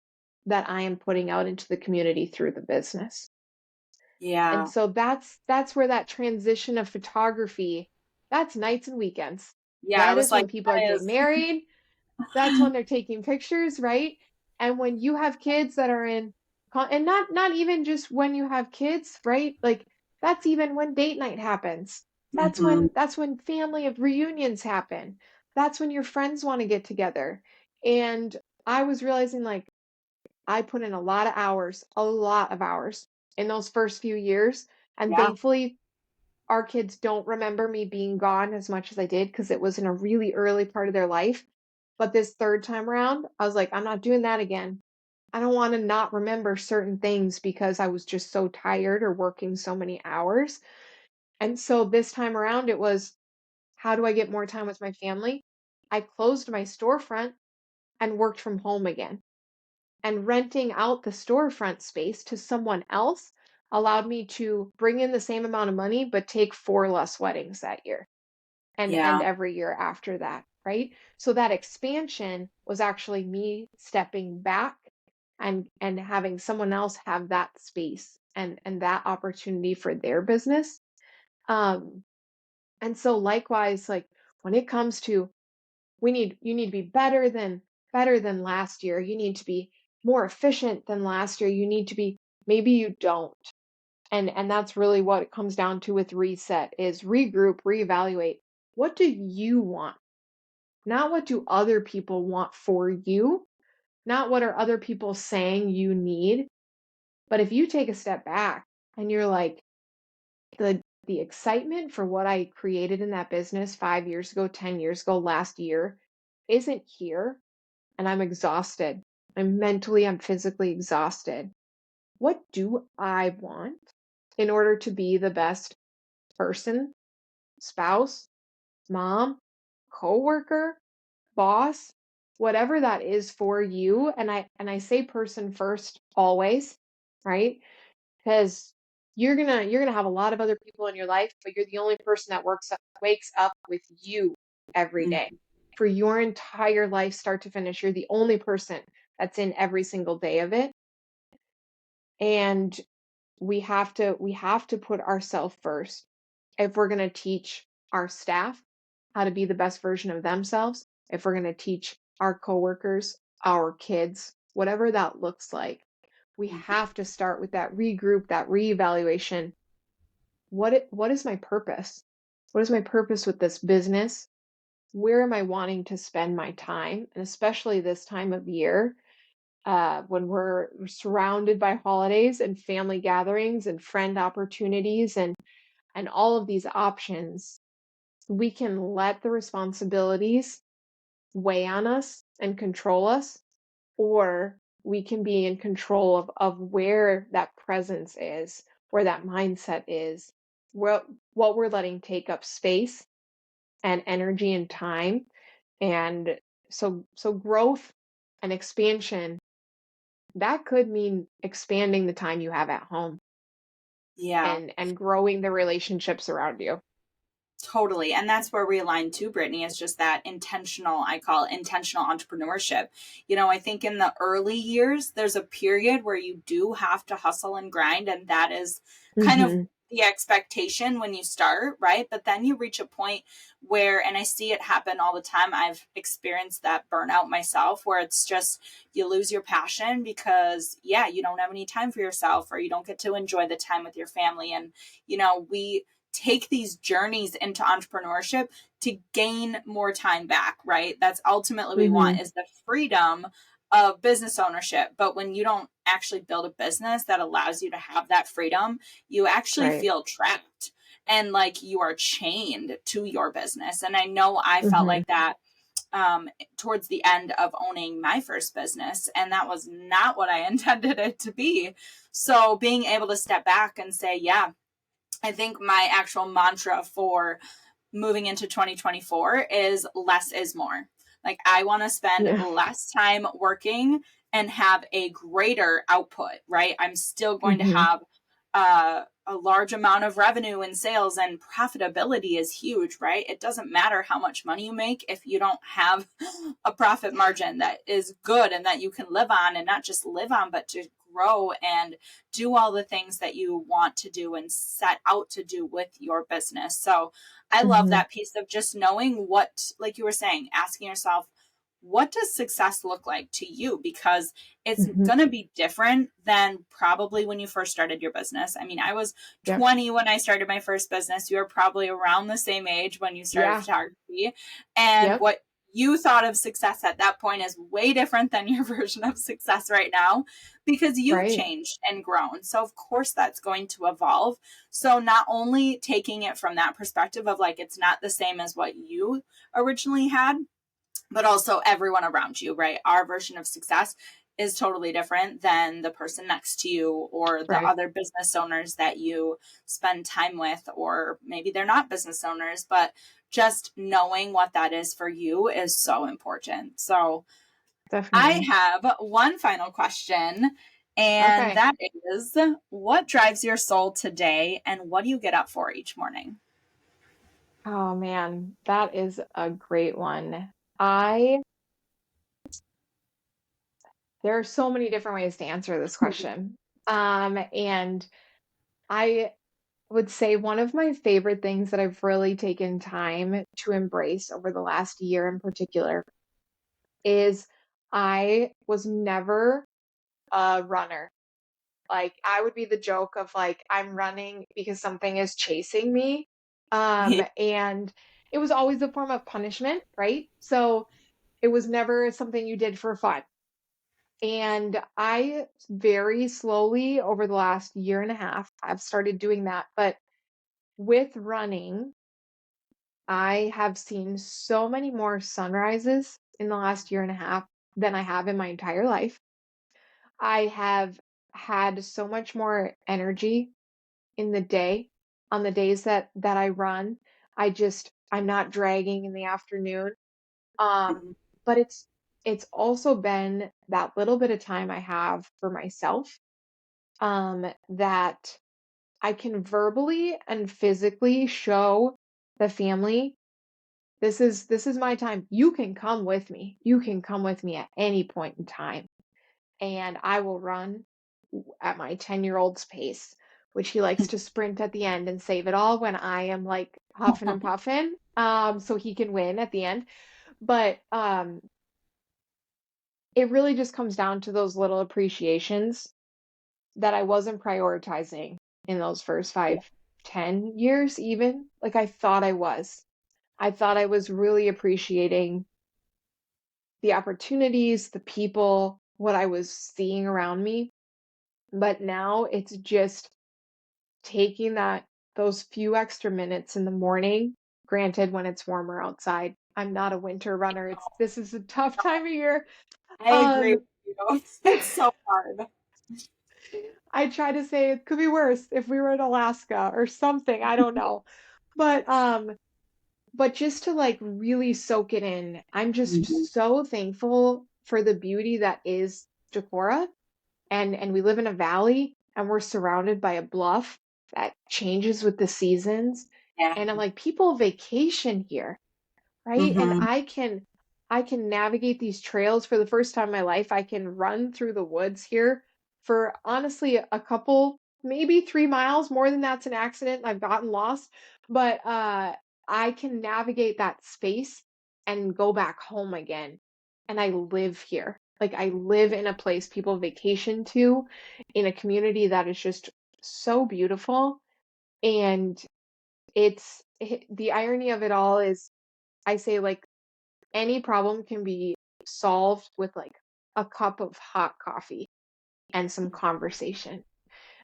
that I am putting out into the community through the business. And Yeah. so that's where that transition of photography, that's nights and weekends. Yeah. I That was is like, when people are that getting is. married. That's when they're taking pictures, right? And when you have kids that are in and not even just when you have kids, right? Like that's even when date night happens. Mhm. That's when family of reunions happen. That's when your friends want to get together. And I was realizing like I put in a lot of hours in those first few years. And Yeah. thankfully, our kids don't remember me being gone as much as I did because it was in a really early part of their life. But this third time around, I was like, I'm not doing that again. I don't want to not remember certain things because I was just so tired or working so many hours. And so this time around, it was, how do I get more time with my family? I closed my storefront and worked from home again. And renting out the storefront space to someone else allowed me to bring in the same amount of money, but take 4 less weddings that year and Yeah. every year after that, right? So that expansion was actually me stepping back and having someone else have that space and that opportunity for their business. Um, and so likewise, like when it comes to you need to be better than last year. You need to be more efficient than last year. You need to be maybe you don't. And that's really what it comes down to with reset is regroup, reevaluate. What do you want? Not what do other people want for you? Not what are other people saying you need? But if you take a step back and you're like the excitement for what I created in that business 5 years ago, 10 years ago, last year isn't here and I'm exhausted. I'm physically exhausted. What do I want in order to be the best person, spouse, mom, coworker, boss, whatever that is for you? And I say person first always, right? Because you're gonna have a lot of other people in your life, but you're the only person that wakes up with you every day. Mhm. For your entire life, start to finish, you're the only person that's in every single day of it. And we have to put ourselves first if we're gonna teach our staff how to be the best version of themselves, if we're gonna teach our coworkers, our kids, whatever that looks like. We have to start with that regroup, that reevaluation. What is my purpose? What is my purpose with this business? where am I wanting to spend my time? And especially this time of year, when we're surrounded by holidays and family gatherings and friend opportunities and all of these options, we can let the responsibilities weigh on us and control us, or we can be in control of where that presence is, where that mindset is, what we're letting take up space and energy and time. And so growth and expansion, that could mean expanding the time you have at home Yeah. and growing the relationships around you. Totally. And that's where we align too, Brittany, is just that intentional, I call it intentional entrepreneurship. I think in the early years, there's a period where you do have to hustle and grind. And that is kind of Hmm. the expectation when you start, right? But then you reach a point where, and I see it happen all the time, I've experienced that burnout myself, where it's just you lose your passion because, yeah, you don't have any time for yourself or you don't get to enjoy the time with your family. And, we take these journeys into entrepreneurship to gain more time back, right? That's ultimately we want, Hmm. is the freedom of business ownership. But when you don't actually build a business that allows you to have that freedom, you actually Right. feel trapped and like you are chained to your business. And I know I felt Hmm. like that towards the end of owning my first business. And that was not what I intended it to be. So being able to step back and say, yeah, I think my actual mantra for moving into 2024 is less is more. Like, I want to spend Yeah. less time working and have a greater output, right? I'm still going to Hmm. have a large amount of revenue and sales, and profitability is huge, right? It doesn't matter how much money you make if you don't have a profit margin that is good and that you can live on, and not just live on, but to grow and do all the things that you want to do and set out to do with your business. So I love Hmm. that piece of just knowing what, like you were saying, asking yourself, what does success look like to you? Because it's Hmm. going to be different than probably when you first started your business. I mean, I was Yep. 20 when I started my first business. You were probably around the same age when you started Yeah. photography. And Yep. what you thought of success at that point is way different than your version of success right now, because you've Right. changed and grown. So, of course, that's going to evolve. So, not only taking it from that perspective of like it's not the same as what you originally had, but also everyone around you, right? Our version of success is totally different than the person next to you or the Right. other business owners that you spend time with, or maybe they're not business owners, but just knowing what that is for you is so important. So, I Definitely. have one final question, and Okay. that is, what drives your soul today and what do you get up for each morning? Oh man, that is a great one. I There are so many different ways to answer this question. And I would say one of my favorite things that I've really taken time to embrace over the last year in particular is I was never a runner. Like I would be the joke of like I'm running because something is chasing me. And it was always a form of punishment, right? So it was never something you did for fun. And I very slowly over the last year and a half, I've started doing that. But with running, I have seen so many more sunrises in the last year and a half than I have in my entire life. I have had so much more energy in the day on the days that I run. I'm not dragging in the afternoon. Um, but it's also been that little bit of time I have for myself, that I can verbally and physically show the family this is my time. You can come with me. You can come with me at any point in time, and I will run at my 10-year-old's pace, which he likes to sprint at the end and save it all when I am like huffing and puffing, so he can win at the end. But it really just comes down to those little appreciations that I wasn't prioritizing in those first Yeah. 5, 10 years, even like I thought I was. I thought I was really appreciating the opportunities, the people, what I was seeing around me. But now it's just taking those few extra minutes in the morning, granted when it's warmer outside. I'm not a winter runner. This is a tough time of year. I agree Um, with you. It's so hard. I try to say it could be worse if we were in Alaska or something. I don't know. But just to like really soak it in, I'm Mhm. just so thankful for the beauty that is Decorah. And we live in a valley and we're surrounded by a bluff that changes with the seasons. Yeah. And I'm like, people vacation here, right? And Hmm. I can navigate these trails for the first time in my life. I can run through the woods here for honestly a couple, maybe 3 miles. More than that's an accident. I've gotten lost, but I can navigate that space and go back home again. And I live here. Like I live in a place people vacation to, in a community that is just so beautiful. And the irony of it all is I say like any problem can be solved with like a cup of hot coffee and some conversation.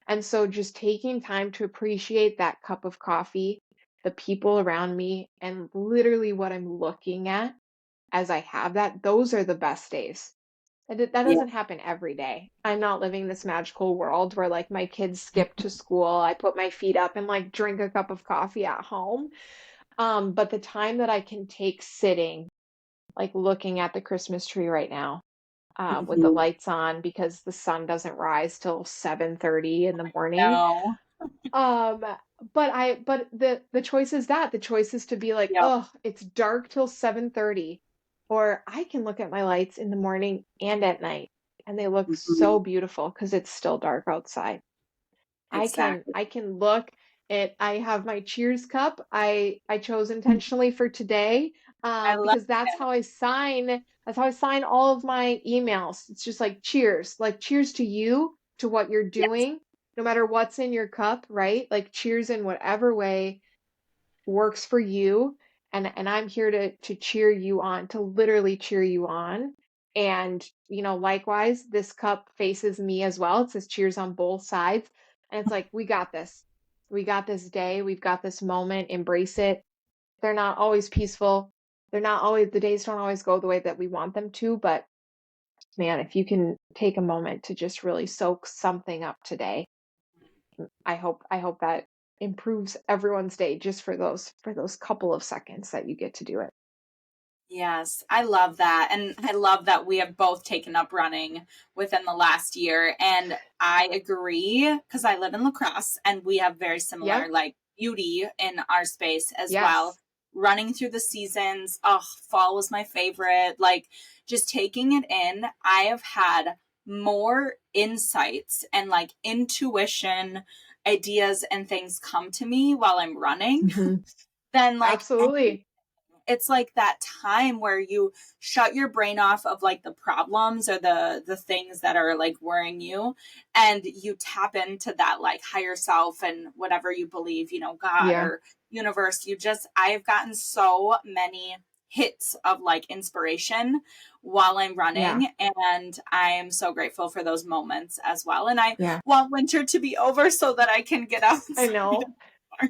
And so just taking time to appreciate that cup of coffee, the people around me, and literally what I'm looking at as I have that, those are the best days. And that Yeah. doesn't happen every day. I'm not living this magical world where like my kids skip to school, I put my feet up and like drink a cup of coffee at home. But the time that I can take sitting like looking at the Christmas tree right now, with the Hmm. lights on because the sun doesn't rise till 7:30 in the morning. No. Um, but the choice is that the choice is to be like, Yep. oh, it's dark till 7:30, or I can look at my lights in the morning and at night, and they look Hmm. so beautiful because it's still dark outside. I can Exactly. I can look at I have my Cheers cup. I chose intentionally for today, I love because it. that's how I sign all of my emails. It's just like cheers to you, to what you're Yes. doing, no matter what's in your cup, right? Like cheers in whatever way works for you, and I'm here to cheer you on, to literally cheer you on. And likewise, this cup faces me as well. It says cheers on both sides, and it's like we got this. We got this day, we've got this moment, embrace it. They're not always peaceful. The days don't always go the way that we want them to, but man, if you can take a moment to just really soak something up today, I hope that improves everyone's day just for those couple of seconds that you get to do it. Yes, I love that. And I love that we have both taken up running within the last year. And I agree because I live in La Crosse and we have very similar Yep. like beauty in our space as well. Yes. Running through the seasons. Oh, fall was my favorite. Like just taking it in. I have had more insights and like intuition ideas and things come to me while I'm running Hmm. than like Absolutely. it's like that time where you shut your brain off of like the problems or the things that are like worrying you and you tap into that like higher self and whatever you believe, God Yeah. or universe. I've gotten so many hits of like inspiration while I'm Yeah. running and I am so grateful for those moments as well, and I Yeah. want winter to be over so that I can get I outside know. more.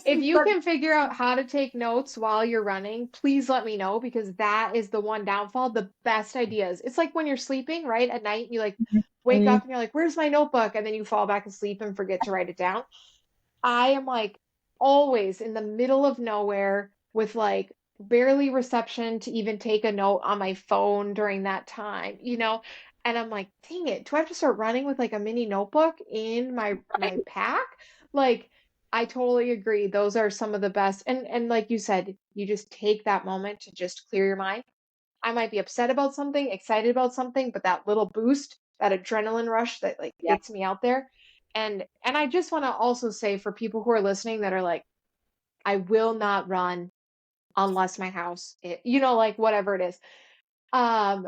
If you But can figure out how to take notes while you're running, please let me know, because that is the one downfall. The best ideas. It's like when you're sleeping, right? At night, you like wake Mhm. up and you're like, "Where's my notebook?" And then you fall back asleep and forget to write it down. I am like always in the middle of nowhere with like barely reception to even take a note on my phone during that time. And I'm like, dang it, do I have to start running with like a mini notebook in my right. pack? Like, I totally agree. Those are some of the best. And like you said, you just take that moment to just clear your mind. I might be upset about something, excited about something, but that little boost, that adrenaline rush that like Yeah. gets me out there. And I just want to also say for people who are listening that are like, I will not run unless my house, like whatever it is. Um,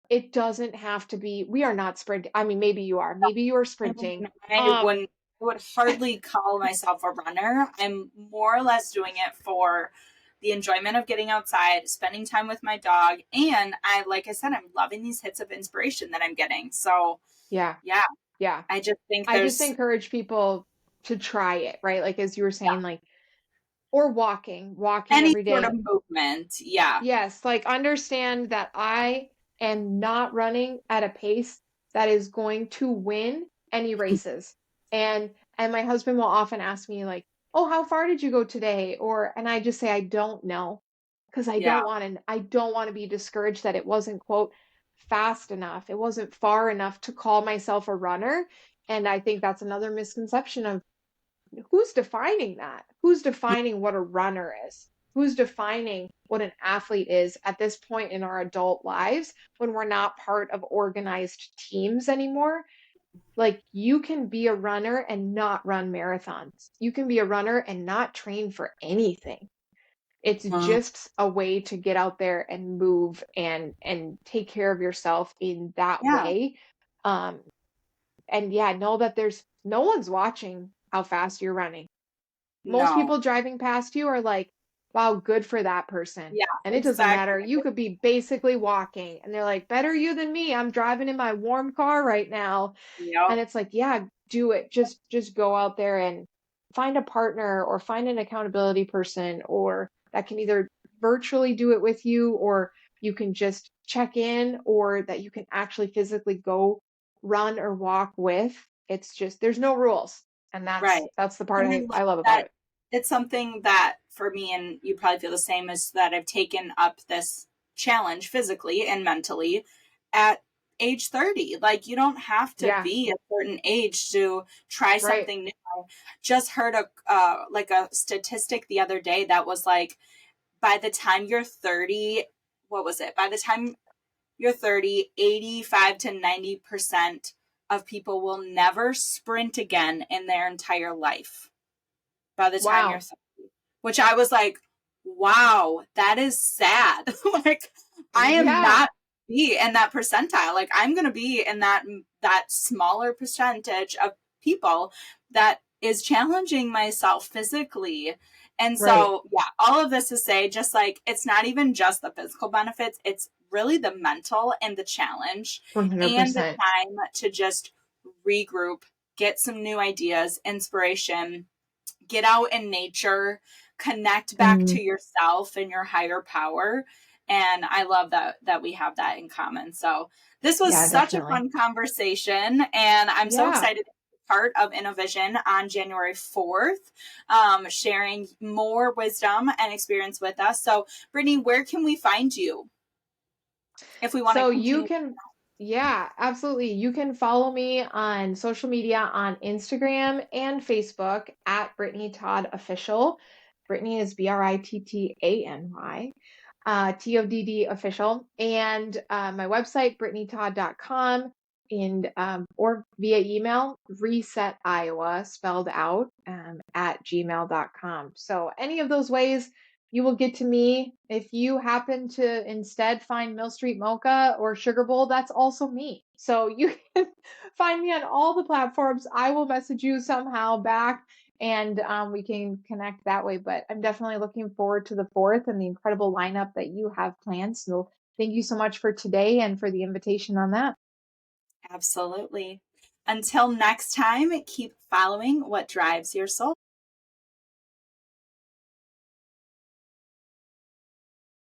it doesn't have to be, we are not sprinting. I mean, maybe you are. Maybe you are I sprinting. mean, I would hardly call myself a runner. I'm more or less doing it for the enjoyment of getting outside, spending time with my dog. And like I said, I'm loving these hits of inspiration that I'm getting. So Yeah. yeah, Yeah. I just think I just there's encourage people to try it, right? Like as you were saying, like, or walking any every sort of day. movement. Yeah. Yes, like understand that I am not running at a pace that is going to win any races. And my husband will often ask me like, "Oh, how far did you go today?" Or and I just say I don't know because Yeah. I don't want to be discouraged that it wasn't quote fast enough. It wasn't far enough to call myself a runner. And I think that's another misconception of who's defining that? Who's defining what a runner is? Who's defining what an athlete is at this point in our adult lives when we're not part of organized teams anymore? Like, you can be a runner and not run marathons. You can be a runner and not train for anything. It's Mhm. just a way to get out there and move and take care of yourself in that Yeah. way. Um, and yeah, know that there's no one's watching how fast you're running. Most No. people driving past you are like, wow, good for that person. Yeah, And it doesn't exactly. matter. You could be basically walking and they're like, better you than me. I'm driving in my warm car right now. Yep. And it's like, yeah, do it. Just go out there and find a partner or find an accountability person or that can either virtually do it with you or you can just check in or that you can actually physically go run or walk with. It's just there's no rules. And Right. that's the part And I love I love about that it. it's something that for me, and you probably feel the same, is that I've taken up this challenge physically and mentally at age 30. Like, you don't have to Yeah, be a certain age to try right. something new. I just heard like a statistic the other day that was like, by the time you're 30, what was it? By the time you're 30, 85 to 90% of people will never sprint again in their entire life by the time you're Wow. 30. Which I was like, wow, that is sad. Like, I am Yeah. not be in that percentile. Like, I'm going to be in that smaller percentage of people that is challenging myself physically. And Right. so, yeah, all of this to say, just like, it's not even just the physical benefits, it's really the mental and the challenge and the 100%. time to just regroup, get some new ideas, inspiration, get out in nature, connect back Mhm. to yourself and your higher power. And I love that we have that in common. So this was Yeah, such a definitely. fun conversation, and I'm so Yeah. excited to be part of Innovision on January 4th, sharing more wisdom and experience with us. So, Brittany, where can we find you if we want to So you continue? can, yeah, absolutely. You can follow me on social media on Instagram and Facebook at Brittany Todd Official. Brittany is Brittany, TODD official, and my website, brittanytodd.com, and or via email, reset Iowa spelled out at gmail.com. So any of those ways you will get to me. If you happen to instead find Mill Street Mocha or Sugar Bowl, that's also me. So you can find me on all the platforms. I will message you somehow back and we can connect that way. But I'm definitely looking forward to the 4th and the incredible lineup that you have planned. So thank you so much for today and for the invitation on that. Absolutely. Until next time, keep following what drives your soul.